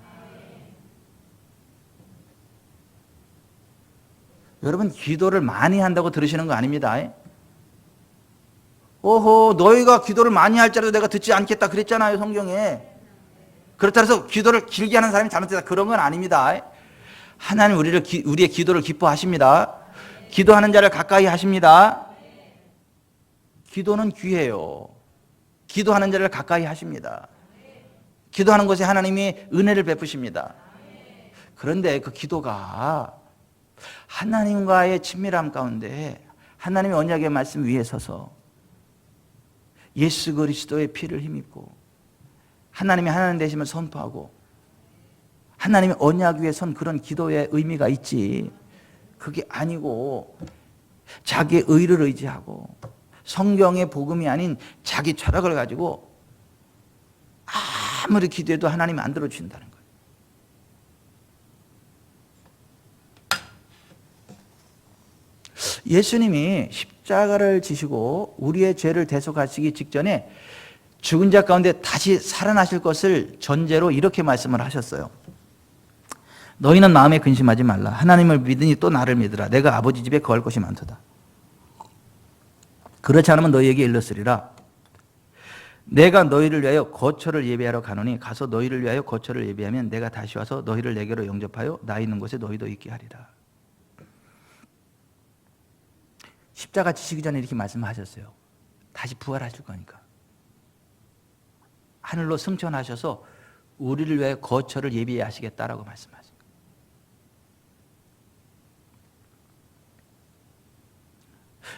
여러분 기도를 많이 한다고 들으시는 거 아닙니다. 오호, 너희가 기도를 많이 할지라도 내가 듣지 않겠다 그랬잖아요, 성경에. 그렇다 해서 기도를 길게 하는 사람이 잘못됐다 그런 건 아닙니다. 하나님 우리의 기도를 기뻐하십니다. 기도하는 자를 가까이 하십니다. 기도는 귀해요. 기도하는 자를 가까이 하십니다. 기도하는 것에 하나님이 은혜를 베푸십니다. 그런데 그 기도가 하나님과의 친밀함 가운데 하나님의 언약의 말씀 위에 서서 예수 그리스도의 피를 힘입고 하나님이 하나님 되심을 선포하고 하나님의 언약 위에 선 그런 기도의 의미가 있지. 그게 아니고 자기의 의를 의지하고 성경의 복음이 아닌 자기 철학을 가지고 아무리 기도해도 하나님이 안 들어주신다는 거예요. 예수님이 십자가를 지시고 우리의 죄를 대속하시기 직전에 죽은 자 가운데 다시 살아나실 것을 전제로 이렇게 말씀을 하셨어요. 너희는 마음에 근심하지 말라. 하나님을 믿으니 또 나를 믿으라. 내가 아버지 집에 거할 것이 많도다. 그렇지 않으면 너희에게 일렀으리라. 내가 너희를 위하여 거처를 예비하러 가노니 가서 너희를 위하여 거처를 예비하면 내가 다시 와서 너희를 내게로 영접하여 나 있는 곳에 너희도 있게 하리라. 십자가 지시기 전에 이렇게 말씀하셨어요. 다시 부활하실 거니까. 하늘로 승천하셔서 우리를 위해 거처를 예비하시겠다라고 말씀하셨어요.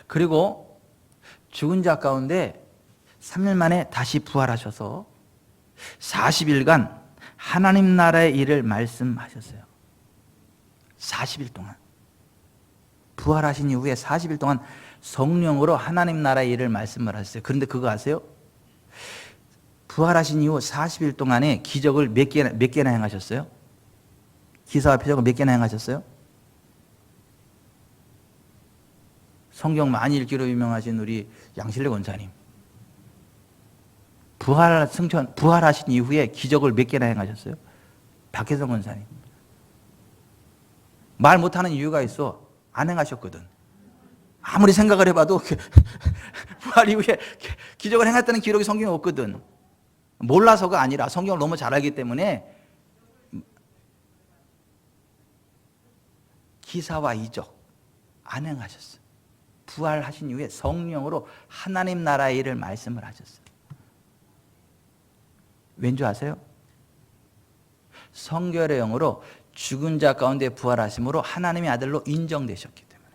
그리고 죽은 자 가운데 3일 만에 다시 부활하셔서 40일간 하나님 나라의 일을 말씀하셨어요. 40일 동안. 부활하신 이후에 40일 동안 성령으로 하나님 나라의 일을 말씀을 하셨어요. 그런데 그거 아세요? 부활하신 이후 40일 동안에 기적을 몇 개나 행하셨어요? 기사와 표적을 몇 개나 행하셨어요? 성경 많이 읽기로 유명하신 우리 양실래 권사님. 부활하신 이후에 기적을 몇 개나 행하셨어요? 박혜성 권사님. 말 못하는 이유가 있어. 안 행하셨거든. 아무리 생각을 해봐도 부활 이후에 기적을 행했다는 기록이 성경에 없거든. 몰라서가 아니라 성경을 너무 잘 알기 때문에 기사와 이적 안 행하셨어요. 부활하신 이후에 성령으로 하나님 나라의 일을 말씀을 하셨어요. 왠지 아세요? 성결의 영으로 죽은 자 가운데 부활하심으로 하나님의 아들로 인정되셨기 때문에.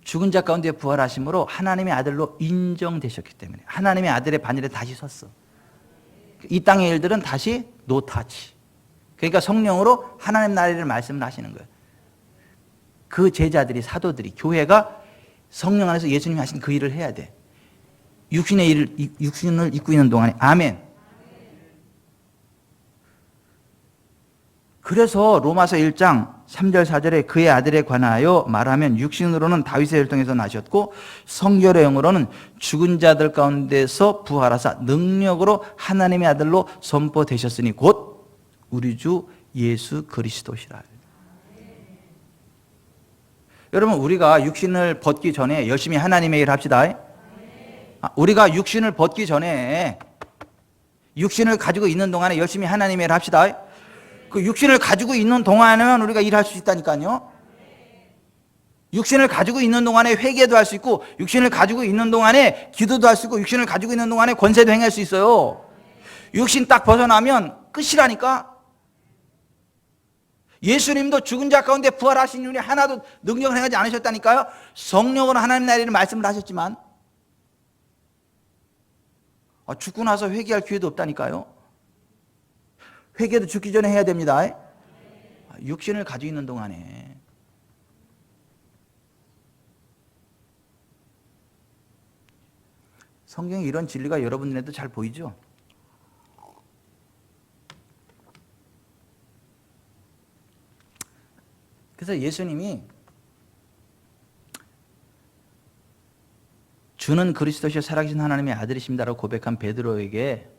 죽은 자 가운데 부활하심으로 하나님의 아들로 인정되셨기 때문에 하나님의 아들의 반열에 다시 섰어. 이 땅의 일들은 다시 노타치. 그러니까 성령으로 하나님 나라를 말씀을 하시는 거예요. 그 제자들이, 사도들이, 교회가 성령 안에서 예수님이 하신 그 일을 해야 돼. 육신을 입고 있는 동안에. 아멘. 그래서 로마서 1장 3절 4절에 그의 아들에 관하여 말하면 육신으로는 다윗의 혈통에서 나셨고 성결의 영으로는 죽은 자들 가운데서 부활하사 능력으로 하나님의 아들로 선포되셨으니 곧 우리 주 예수 그리스도시라. 여러분 우리가 육신을 벗기 전에 열심히 하나님의 일을 합시다. 우리가 육신을 벗기 전에 육신을 가지고 있는 동안에 열심히 하나님의 일을 합시다. 그 육신을 가지고 있는 동안에만 우리가 일할 수 있다니까요. 육신을 가지고 있는 동안에 회개도 할 수 있고, 육신을 가지고 있는 동안에 기도도 할 수 있고, 육신을 가지고 있는 동안에 권세도 행할 수 있어요. 육신 딱 벗어나면 끝이라니까. 예수님도 죽은 자 가운데 부활하신 이후에 하나도 능력을 행하지 않으셨다니까요. 성령으로 하나님 나라를 말씀을 하셨지만 죽고 나서 회개할 기회도 없다니까요. 회개도 죽기 전에 해야 됩니다. 육신을 가지고 있는 동안에. 성경에 이런 진리가 여러분 눈에도 잘 보이죠? 그래서 예수님이 주는 그리스도시요 살아계신 하나님의 아들이십니다라고 고백한 베드로에게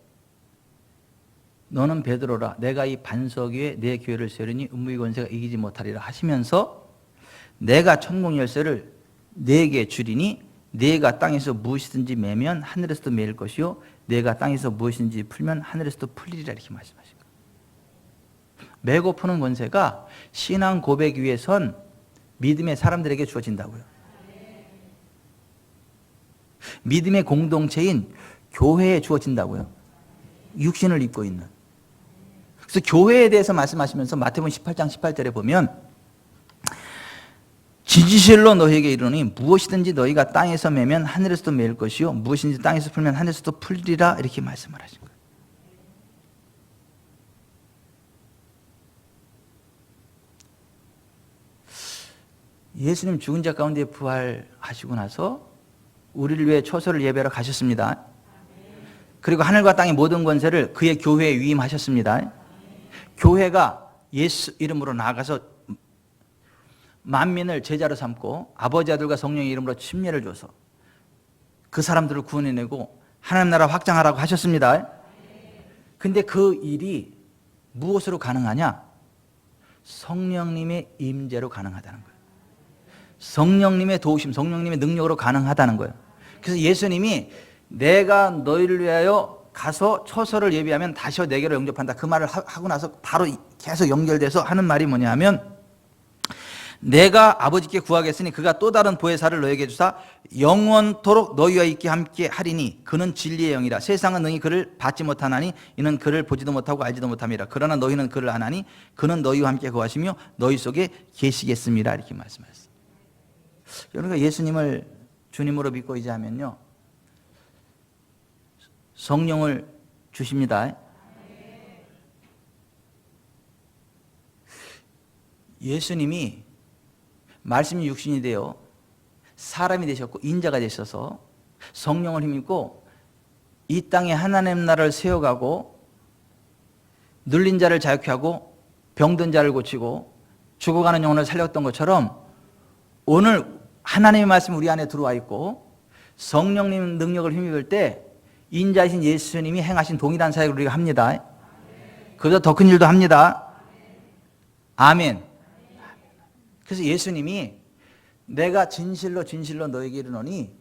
너는 베드로라 내가 이 반석 위에 내 교회를 세우리니 음부의 권세가 이기지 못하리라 하시면서 내가 천국 열쇠를 네게 주리니 네가 땅에서 무엇이든지 매면 하늘에서도 매일 것이요 네가 땅에서 무엇이든지 풀면 하늘에서도 풀리리라 이렇게 말씀하신 거예요. 매고 푸는 권세가 신앙 고백 위에 선 믿음의 사람들에게 주어진다고요. 믿음의 공동체인 교회에 주어진다고요. 육신을 입고 있는. 그래서 교회에 대해서 말씀하시면서 마태복음 18장 18절에 보면 진실로 너희에게 이르노니 무엇이든지 너희가 땅에서 매면 하늘에서도 매일 것이요 무엇이든지 땅에서 풀면 하늘에서도 풀리라 이렇게 말씀을 하신 거예요. 예수님 죽은 자 가운데 부활하시고 나서 우리를 위해 초소를 예배하러 가셨습니다. 그리고 하늘과 땅의 모든 권세를 그의 교회에 위임하셨습니다. 교회가 예수 이름으로 나아가서 만민을 제자로 삼고 아버지 아들과 성령의 이름으로 침례를 줘서 그 사람들을 구원해내고 하나님 나라 확장하라고 하셨습니다. 근데 그 일이 무엇으로 가능하냐? 성령님의 임재로 가능하다는 거예요. 성령님의 도우심, 성령님의 능력으로 가능하다는 거예요. 그래서 예수님이 내가 너희를 위하여 가서 처소를 예비하면 다시 내게로 영접한다. 그 말을 하고 나서 바로 계속 연결돼서 하는 말이 뭐냐면 내가 아버지께 구하겠으니 그가 또 다른 보혜사를 너에게 주사 영원토록 너희와 있게 함께 하리니 그는 진리의 영이라 세상은 능히 그를 받지 못하나니 이는 그를 보지도 못하고 알지도 못함이라 그러나 너희는 그를 아나니 그는 너희와 함께 거하시며 너희 속에 계시겠습니다 이렇게 말씀하셨어요. 그러니까 예수님을 주님으로 믿고 이제 하면요 성령을 주십니다. 예수님이 말씀이 육신이 되어 사람이 되셨고 인자가 되셔서 성령을 힘입고 이 땅에 하나님 나라를 세워가고 눌린 자를 자유케 하고 병든 자를 고치고 죽어가는 영혼을 살렸던 것처럼 오늘 하나님의 말씀이 우리 안에 들어와 있고 성령님 능력을 힘입을 때 인자이신 예수님이 행하신 동일한 사역을 우리가 합니다. 그보다 더 큰 일도 합니다. 아멘. 그래서 예수님이 내가 진실로 진실로 너에게 이르노니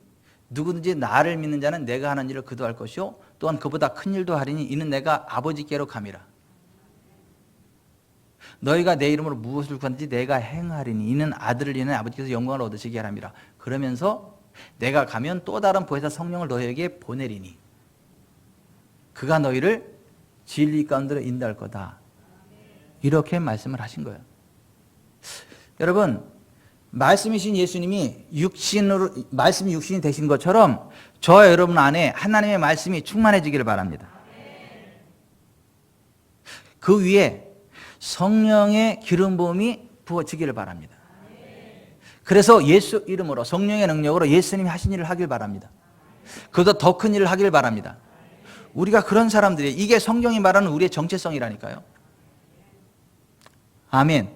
누구든지 나를 믿는 자는 내가 하는 일을 그도 할 것이요 또한 그보다 큰 일도 하리니 이는 내가 아버지께로 감이라. 너희가 내 이름으로 무엇을 구하든지 내가 행하리니 이는 아들을 인해 아버지께서 영광을 얻으시게 하람이라. 그러면서 내가 가면 또 다른 보혜사 성령을 너희에게 보내리니 그가 너희를 진리 가운데로 인도할 거다. 이렇게 말씀을 하신 거예요. 여러분, 말씀이신 예수님이 말씀이 육신이 되신 것처럼 저와 여러분 안에 하나님의 말씀이 충만해지기를 바랍니다. 그 위에 성령의 기름 부음이 부어지기를 바랍니다. 그래서 예수 이름으로 성령의 능력으로 예수님이 하신 일을 하길 바랍니다. 그보다 더 큰 일을 하길 바랍니다. 우리가 그런 사람들이에요. 이게 성경이 말하는 우리의 정체성이라니까요. 아멘.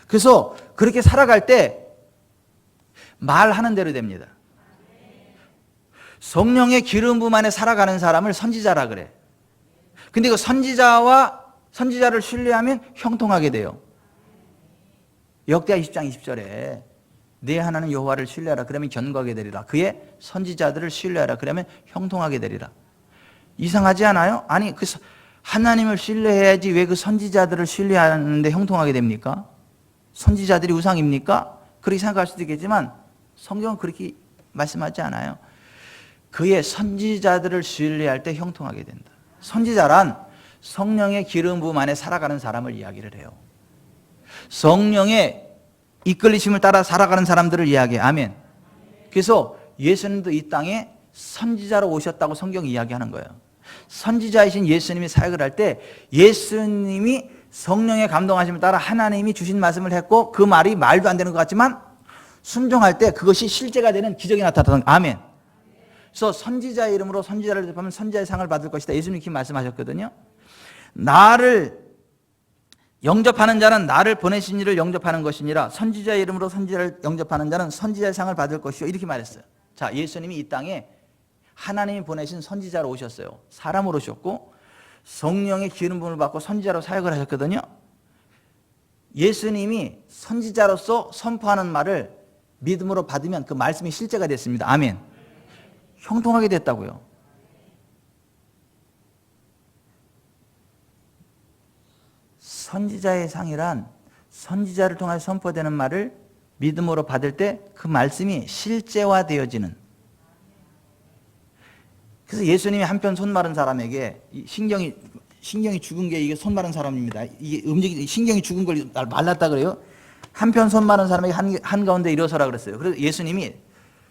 그래서 그렇게 살아갈 때 말하는 대로 됩니다. 성령의 기름 부음 안에 살아가는 사람을 선지자라 그래. 근데 그 선지자를 신뢰하면 형통하게 돼요. 역대하 20장 20절에 네 하나님 여호와를 신뢰하라 그러면 견고하게 되리라. 그의 선지자들을 신뢰하라 그러면 형통하게 되리라. 이상하지 않아요? 아니 그 하나님을 신뢰해야지 왜 그 선지자들을 신뢰하는데 형통하게 됩니까? 선지자들이 우상입니까? 그렇게 생각할 수도 있겠지만 성경은 그렇게 말씀하지 않아요. 그의 선지자들을 신뢰할 때 형통하게 된다. 선지자란 성령의 기름 부음 안에 살아가는 사람을 이야기를 해요. 성령의 이끌리심을 따라 살아가는 사람들을 이야기해요. 아멘. 그래서 예수님도 이 땅에 선지자로 오셨다고 성경이 이야기하는 거예요. 선지자이신 예수님이 사역을 할 때 예수님이 성령의 감동하심을 따라 하나님이 주신 말씀을 했고 그 말이 말도 안 되는 것 같지만 순종할 때 그것이 실제가 되는 기적이 나타났다. 아멘. 그래서 선지자의 이름으로 선지자를 대접하면 선지자의 상을 받을 것이다. 예수님이 그렇게 말씀하셨거든요. 나를 영접하는 자는 나를 보내신 이를 영접하는 것이니라. 선지자의 이름으로 선지자를 영접하는 자는 선지자의 상을 받을 것이요. 이렇게 말했어요. 자, 예수님이 이 땅에 하나님이 보내신 선지자로 오셨어요. 사람으로 오셨고 성령의 기름 부음을 받고 선지자로 사역을 하셨거든요. 예수님이 선지자로서 선포하는 말을 믿음으로 받으면 그 말씀이 실제가 됐습니다. 아멘. 형통하게 됐다고요. 선지자의 상이란 선지자를 통해 선포되는 말을 믿음으로 받을 때 그 말씀이 실제화되어지는. 그래서 예수님이 한편 손 마른 사람에게 신경이 죽은 게 이게 손 마른 사람입니다. 이게 신경이 죽은 걸 말랐다 그래요. 한편 손 마른 사람에게 한가운데 일어서라 그랬어요. 그래서 예수님이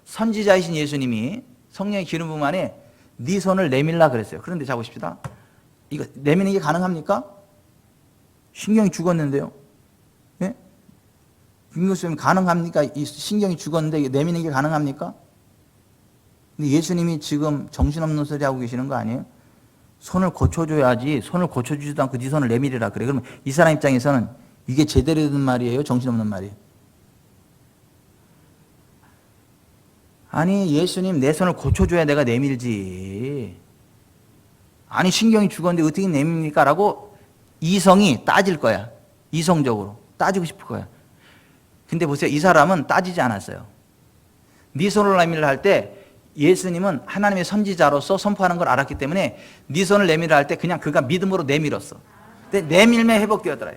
선지자이신 예수님이 성령의 기름 부음 안에 네 손을 내밀라 그랬어요. 그런데 자 보십시다. 이거 내미는 게 가능합니까? 신경이 죽었는데요. 예? 김교수님 가능합니까? 이 신경이 죽었는데 내미는 게 가능합니까? 근데 예수님이 지금 정신없는 소리 하고 계시는 거 아니에요? 손을 고쳐줘야지. 손을 고쳐주지도 않고 네 손을 내밀으라 그래. 그러면 이 사람 입장에서는 이게 제대로 된 말이에요? 정신없는 말이에요? 아니 예수님 내 손을 고쳐줘야 내가 내밀지. 아니 신경이 죽었는데 어떻게 내밉니까? 라고 이성이 따질 거야. 이성적으로 따지고 싶을 거야. 근데 보세요. 이 사람은 따지지 않았어요. 네 손을 내밀라 할 때 예수님은 하나님의 선지자로서 선포하는 걸 알았기 때문에 네 손을 내밀라 할 때 그냥 그가 믿음으로 내밀었어. 근데 내밀매 회복되었더라.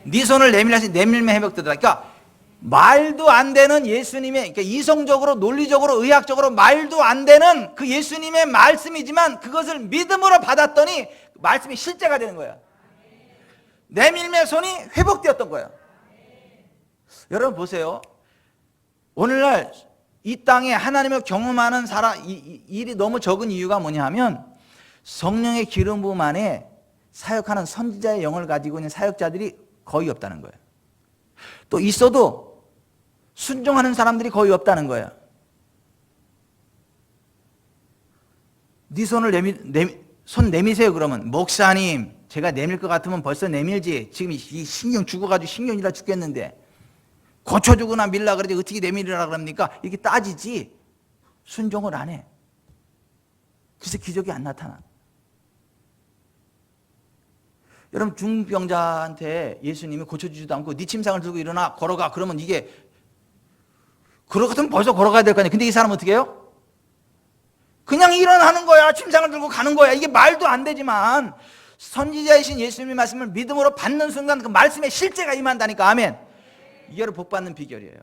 네 손을 내밀라 할 때 내밀매 회복되더라. 그러니까 말도 안 되는 예수님의, 그러니까 이성적으로 논리적으로 의학적으로 말도 안 되는 그 예수님의 말씀이지만 그것을 믿음으로 받았더니 말씀이 실제가 되는 거야. 내밀매 손이 회복되었던 거야. 여러분 보세요. 오늘날 이 땅에 하나님을 경험하는 사람 일이 너무 적은 이유가 뭐냐 하면 성령의 기름 부음 안에 사역하는 선지자의 영을 가지고 있는 사역자들이 거의 없다는 거예요. 또 있어도 순종하는 사람들이 거의 없다는 거예요. 네 손을 손 내미세요. 그러면 목사님 제가 내밀 것 같으면 벌써 내밀지. 지금 이 신경 죽어가지고 신경이라 죽겠는데 고쳐주거나 밀라 그러지 어떻게 내밀으라 그럽니까? 이렇게 따지지 순종을 안 해. 그래서 기적이 안 나타나. 여러분 중병자한테 예수님이 고쳐주지도 않고 네 침상을 들고 일어나 걸어가 그러면 이게 그러거든 벌써 걸어가야 될 거 아니에요. 근데 이 사람은 어떻게 해요? 그냥 일어나는 거야. 침상을 들고 가는 거야. 이게 말도 안 되지만 선지자이신 예수님의 말씀을 믿음으로 받는 순간 그 말씀의 실제가 임한다니까. 아멘. 이게 복 받는 비결이에요.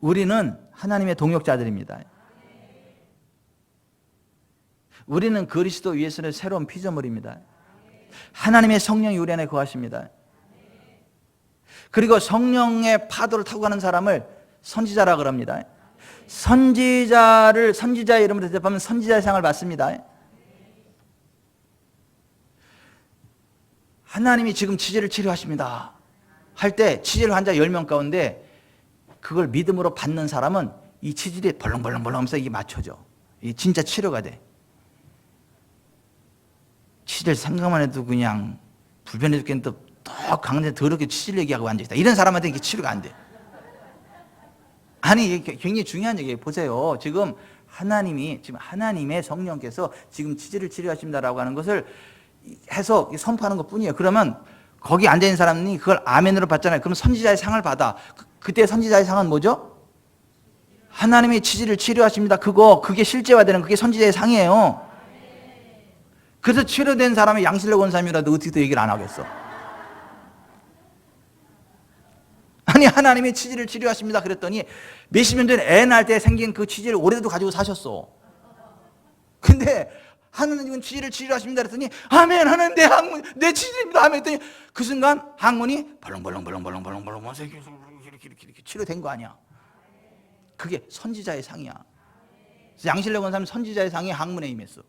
우리는 하나님의 동역자들입니다. 우리는 그리스도 예수의 새로운 피조물입니다. 하나님의 성령이 우리 안에 거하십니다. 그리고 성령의 파도를 타고 가는 사람을 선지자라 그럽니다. 선지자의 이름으로 대접하면 선지자의 상을 받습니다. 하나님이 지금 치질을 치료하십니다 할 때 치질 환자 10명 가운데 그걸 믿음으로 받는 사람은 이 치질이 벌렁벌렁벌렁 하면서 이게 맞춰져. 이게 진짜 치료가 돼. 치질 생각만 해도 그냥 불편해 죽겠는데 더 강제 더럽게 치질 얘기하고 앉아있다. 이런 사람한테 이게 치료가 안 돼. 아니 이게 굉장히 중요한 얘기예요. 보세요. 지금 하나님의 성령께서 지금 치질을 치료하십니다라고 하는 것을 해서 선포하는 것 뿐이에요. 그러면 거기 앉아있는 사람이 그걸 아멘으로 받잖아요. 그럼 선지자의 상을 받아. 그때 선지자의 상은 뭐죠? 하나님이 치질을 치료하십니다. 그게 실제화되는 그게 선지자의 상이에요. 그래서 치료된 사람이 양실래 권사님이라도 어떻게 또 얘기를 안 하겠어? 아니 하나님이 치질을 치료하십니다 그랬더니 몇십 년 전에 애 낳을 때 생긴 그 치질을 올해도 가지고 사셨어. 근데 하나님은 치질을 치료하십니다 그랬더니 아멘 하는 내 항문 내 치질입니다 아멘 했더니 그 순간 항문이 벌렁벌렁 이렇게 치료된 거 아니야. 그게 선지자의 상이야. 양실래 권사님 선지자의 상이 항문에 임했어.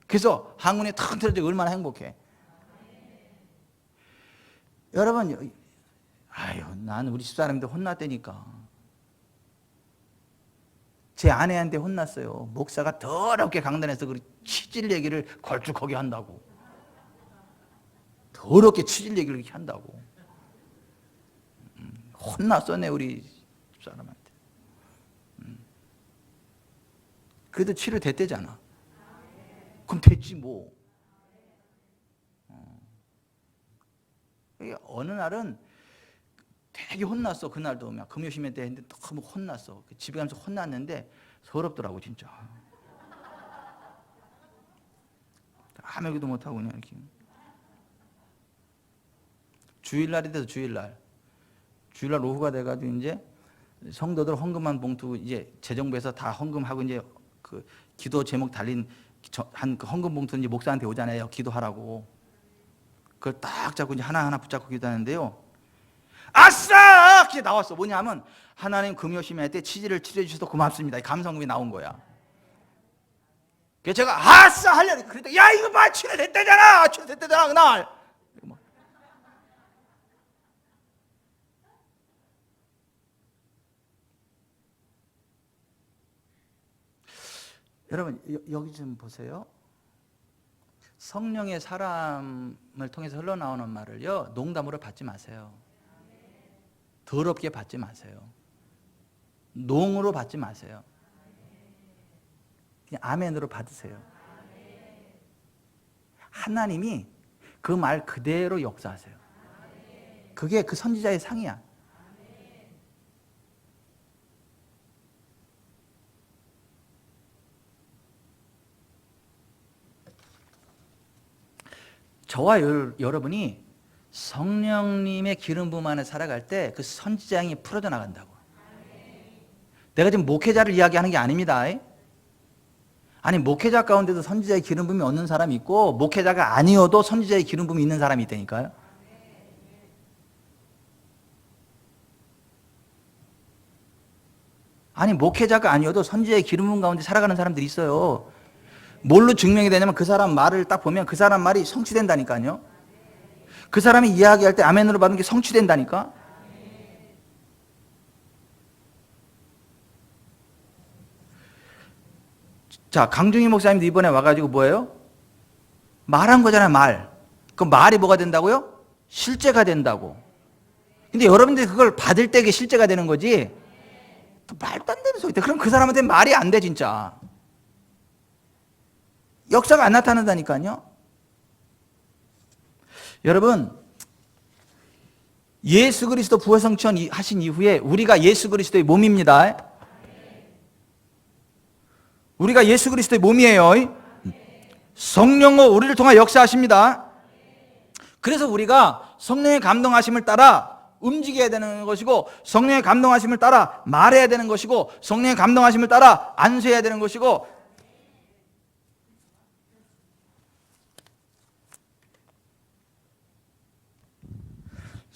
그래서 항문이 탁 틀어지고 얼마나 행복해. 여러분, 아유, 난 우리 집사람한테 혼났다니까. 제 아내한테 혼났어요. 목사가 더럽게 강단에서 그 치질 얘기를 걸쭉하게 한다고. 더럽게 치질 얘기를 이렇게 한다고. 혼났었네 우리 집사람한테. 그래도 치료됐대잖아. 그럼 됐지 뭐. 어느 날은 되게 혼났어. 그날도 금요시면 때 했는데 너무 혼났어. 집에 가면서 혼났는데 서럽더라고 진짜. 아무 얘기도 못하고 그냥 이렇게. 주일날이 돼서 주일날 오후가 돼가지고 이제 성도들 헌금한 봉투 이제 재정부에서 다 헌금하고 이제 그 기도 제목 달린 한 그 헌금 봉투 이제 목사한테 오잖아요. 기도하라고. 그걸 딱 잡고 이제 하나하나 붙잡고 기도하는데요. 아싸! 그게 나왔어. 뭐냐면 하나님 금요심에 할 때 치질을 치료해 주셔서 고맙습니다. 감성음이 나온 거야. 그래서 제가 아싸! 하려니 그랬더니 야 이거 봐 치료됐다잖아. 치료됐다잖아 그날. 여러분 여기 좀 보세요. 성령의 사람을 통해서 흘러나오는 말을요 농담으로 받지 마세요. 더럽게 받지 마세요. 농으로 받지 마세요. 그냥 아멘으로 받으세요. 하나님이 그 말 그대로 역사하세요. 그게 그 선지자의 상이야. 저와 여러분이 성령님의 기름 부음 안에 살아갈 때 그 선지자형이 풀어져 나간다고. 내가 지금 목회자를 이야기하는 게 아닙니다. 아니 목회자 가운데도 선지자의 기름 부음이 없는 사람이 있고 목회자가 아니어도 선지자의 기름 부음이 있는 사람이 있다니까요. 아니 목회자가 아니어도 선지자의 기름 부음 가운데 살아가는 사람들이 있어요. 뭘로 증명이 되냐면 그 사람 말을 딱 보면 그 사람 말이 성취된다니까요. 그 사람이 이야기할 때 아멘으로 받은 게 성취된다니까. 자, 강중희 목사님도 이번에 와가지고 뭐예요? 말한 거잖아요, 말. 그 말이 뭐가 된다고요? 실제가 된다고. 근데 여러분들이 그걸 받을 때 그게 실제가 되는 거지. 또 말도 안 되는 소리. 그럼 그 사람한테 말이 안 돼, 진짜. 역사가 안 나타난다니까요. 여러분, 예수 그리스도 부활성천 하신 이후에 우리가 예수 그리스도의 몸입니다. 우리가 예수 그리스도의 몸이에요. 성령은 우리를 통해 역사하십니다. 그래서 우리가 성령의 감동하심을 따라 움직여야 되는 것이고 성령의 감동하심을 따라 말해야 되는 것이고 성령의 감동하심을 따라 안수해야 되는 것이고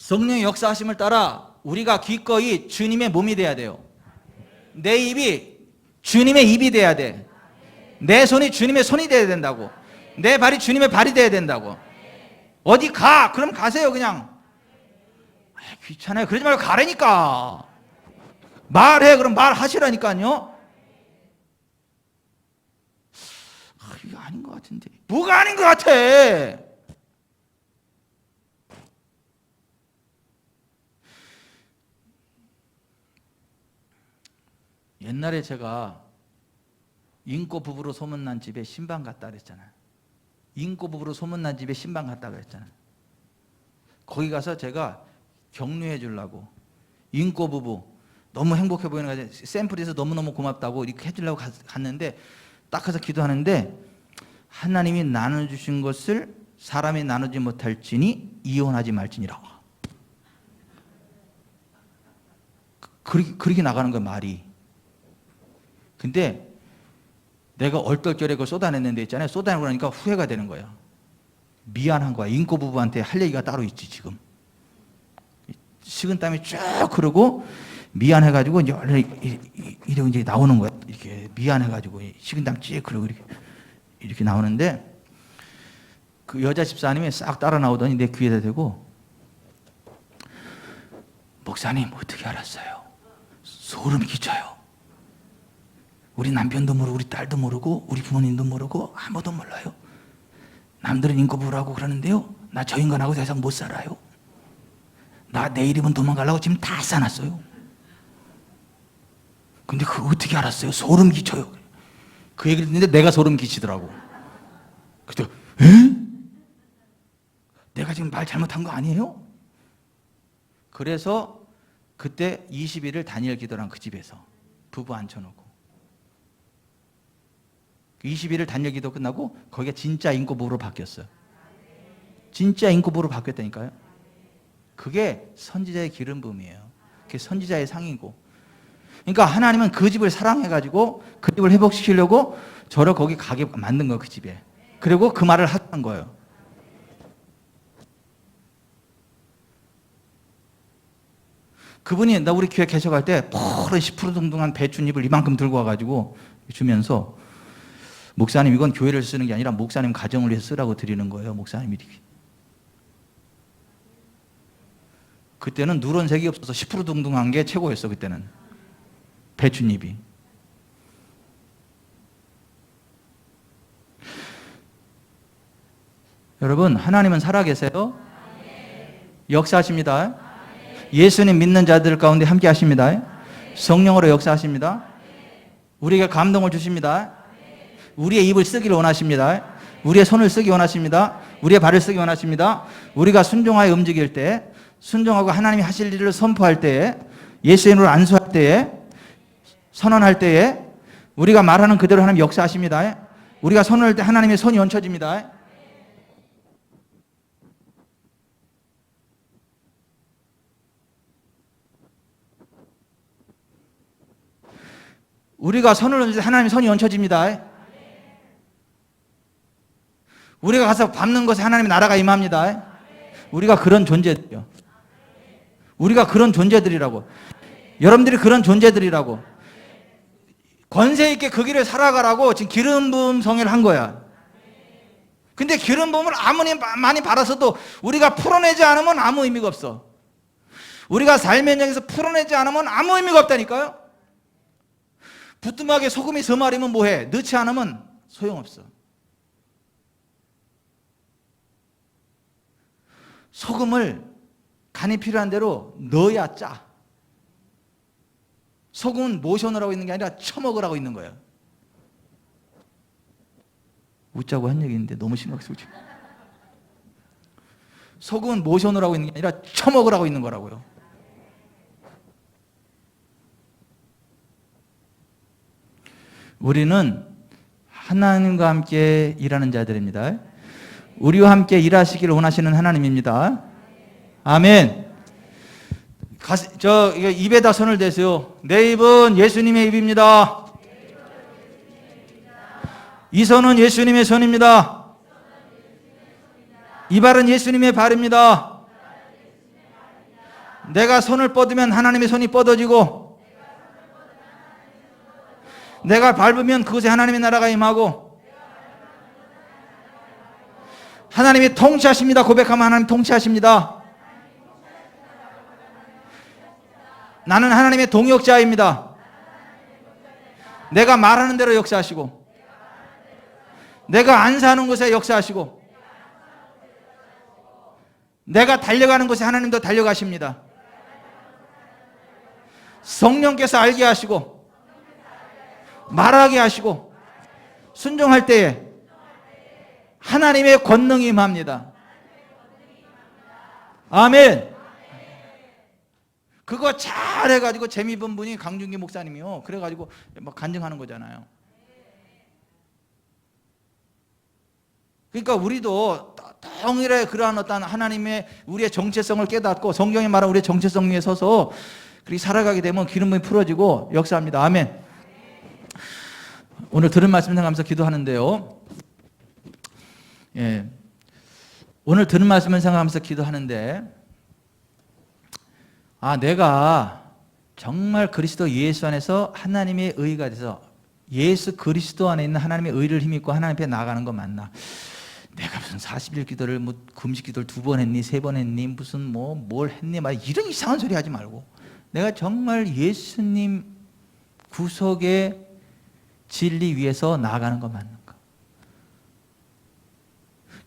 성령의 역사하심을 따라 우리가 기꺼이 주님의 몸이 돼야 돼요. 내 입이 주님의 입이 돼야 돼. 내 손이 주님의 손이 돼야 된다고. 내 발이 주님의 발이 돼야 된다고. 어디 가? 그럼 가세요 그냥. 귀찮아요. 그러지 말고 가라니까. 말해. 그럼 말하시라니까요. 이거 아닌 것 같은데. 뭐가 아닌 것 같아? 옛날에 제가 인꼬 부부로 소문난 집에 신방 갔다 그랬잖아요. 인꼬 부부로 소문난 집에 신방 갔다 그랬잖아요. 거기 가서 제가 격려해 주려고 인꼬 부부 너무 행복해 보이는 거지. 샘플에서 너무너무 고맙다고 이렇게 해주려고 갔는데 딱 가서 기도하는데 하나님이 나눠주신 것을 사람이 나누지 못할지니 이혼하지 말지니라. 그렇게 나가는 거야, 말이. 근데 내가 얼떨결에 그걸 쏟아냈는데 있잖아요. 쏟아내고 나니까 후회가 되는 거야. 미안한 거야. 인고 부부한테 할 얘기가 따로 있지, 지금. 식은땀이 쭉 흐르고 미안해가지고 이제 이제 나오는 거야. 이렇게 미안해가지고 식은땀 쭉 흐르고 이렇게 나오는데 그 여자 집사님이 싹 따라 나오더니 내 귀에다 대고 목사님 어떻게 알았어요? 소름 끼쳐요. 우리 남편도 모르고 우리 딸도 모르고 우리 부모님도 모르고 아무도 몰라요. 남들은 인고부부라고 그러는데요. 나 저 인간하고 더 이상 못 살아요. 나 내일이면 도망가려고 지금 다 싸놨어요. 근데 그거 어떻게 알았어요? 소름 끼쳐요. 그 얘기를 듣는데 내가 소름 끼치더라고. 그때 에? 내가 지금 말 잘못한 거 아니에요? 그래서 그때 20일을 다니엘 기도랑 그 집에서 부부 앉혀놓고 20일을 다니엘 기도 끝나고 거기가 진짜 인고부부로 바뀌었어요. 진짜 인고부부로 바뀌었다니까요. 그게 선지자의 기름 부음이에요. 그게 선지자의 상이고. 그러니까 하나님은 그 집을 사랑해가지고 그 집을 회복시키려고 저를 거기 가게 만든 거예요, 그 집에. 그리고 그 말을 하는 거예요. 그분이 나 우리 교회 개척할 때 푸른 10% 동동한 배춧잎을 이만큼 들고 와가지고 주면서 목사님 이건 교회를 쓰는 게 아니라 목사님 가정을 위해서 쓰라고 드리는 거예요. 목사님이. 그때는 누런색이 없어서 10% 동동한 게 최고였어. 그때는 배춧잎이. 여러분 하나님은 살아계세요. 역사하십니다. 예수님 믿는 자들 가운데 함께 하십니다. 성령으로 역사하십니다. 우리에게 감동을 주십니다. 우리의 입을 쓰기를 원하십니다. 우리의 손을 쓰기 원하십니다. 우리의 발을 쓰기 원하십니다. 우리가 순종하여 움직일 때, 순종하고 하나님이 하실 일을 선포할 때에, 예수의 이름으로 안수할 때에, 선언할 때에 우리가 말하는 그대로 하나님 역사하십니다. 우리가 선언할 때 하나님의 손이 얹혀집니다. 우리가 선을 얹을 때 하나님의 손이 얹혀집니다. 우리가 가서 밟는 것에 하나님의 나라가 임합니다. 우리가 그런 존재들이요. 우리가 그런 존재들이라고. 여러분들이 그런 존재들이라고. 권세 있게 그 길을 살아가라고 지금 기름 부음 성회를 한 거야. 근데 기름 부음을 아무리 많이 받아서도 우리가 풀어내지 않으면 아무 의미가 없어. 우리가 삶의 현장에서 풀어내지 않으면 아무 의미가 없다니까요. 부뚜막에 소금이 서마리면 뭐해? 넣지 않으면 소용없어. 소금을 간이 필요한 대로 넣어야 짜. 소금은 모셔놓으라고 있는 게 아니라 처먹으라고 있는 거예요. 웃자고 한 얘기인데 너무 심각해. 소금은 모셔놓으라고 있는 게 아니라 처먹으라고 있는 거라고요. 우리는 하나님과 함께 일하는 자들입니다. 우리와 함께 일하시기를 원하시는 하나님입니다. 아멘. 입에다 손을 대세요. 내 입은 예수님의 입입니다. 이 손은 예수님의 손입니다. 이 발은 예수님의 발입니다. 내가 손을 뻗으면 하나님의 손이 뻗어지고 내가 밟으면 그곳에 하나님의 나라가 임하고 하나님이 통치하십니다. 고백하면 하나님 통치하십니다. 나는 하나님의 동역자입니다. 내가 말하는 대로 역사하시고 내가 안 사는 곳에 역사하시고 내가 달려가는 곳에 하나님도 달려가십니다. 성령께서 알게 하시고 말하게 하시고 순종할 때에 하나님의 권능이 임합니다. 아멘. 그거 잘 해가지고 재미 본 분이 강준기 목사님이요. 그래가지고 막 간증하는 거잖아요. 그러니까 우리도 동일해 그러한 어떤 하나님의 우리의 정체성을 깨닫고 성경이 말하는 우리의 정체성 위에 서서 그렇게 살아가게 되면 기름 부음이 풀어지고 역사합니다. 아멘. 오늘 들은 말씀 생각하면서 기도하는데요. 예. 오늘 들은 말씀을 생각하면서 기도하는데, 내가 정말 그리스도 예수 안에서 하나님의 의가 돼서 예수 그리스도 안에 있는 하나님의 의를 힘입고 하나님 앞에 나아가는 거 맞나? 내가 무슨 40일 기도를 금식 기도를 2번 했니? 3번 했니? 무슨 뭘 했니? 이런 이상한 소리 하지 말고 내가 정말 예수님 구속의 진리 위에서 나아가는 거 맞는가?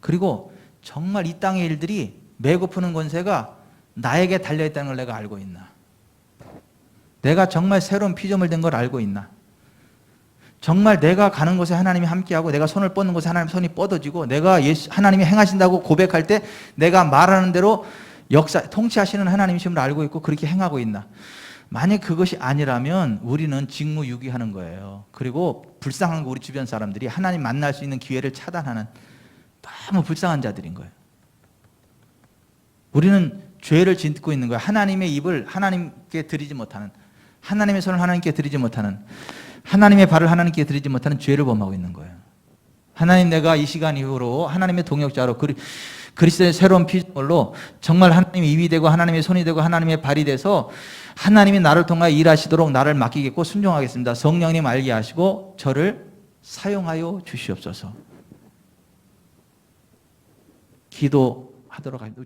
그리고 정말 이 땅의 일들이 메고 푸는 권세가 나에게 달려있다는 걸 내가 알고 있나? 내가 정말 새로운 피조물 된 걸 알고 있나? 정말 내가 가는 곳에 하나님이 함께하고 내가 손을 뻗는 곳에 하나님 손이 뻗어지고 내가 하나님이 행하신다고 고백할 때 내가 말하는 대로 통치하시는 하나님이심을 알고 있고 그렇게 행하고 있나? 만약 그것이 아니라면 우리는 직무유기하는 거예요. 그리고 불쌍한 거 우리 주변 사람들이 하나님 만날 수 있는 기회를 차단하는 너무 불쌍한 자들인 거예요. 우리는 죄를 짓고 있는 거예요. 하나님의 입을 하나님께 드리지 못하는, 하나님의 손을 하나님께 드리지 못하는, 하나님의 발을 하나님께 드리지 못하는 죄를 범하고 있는 거예요. 하나님, 내가 이 시간 이후로 하나님의 동역자로 그리스도의 새로운 피조물로 정말 하나님의 입이 되고 하나님의 손이 되고 하나님의 발이 돼서 하나님이 나를 통하여 일하시도록 나를 맡기겠고 순종하겠습니다. 성령님 알게 하시고 저를 사용하여 주시옵소서. 기도하도록 합니다.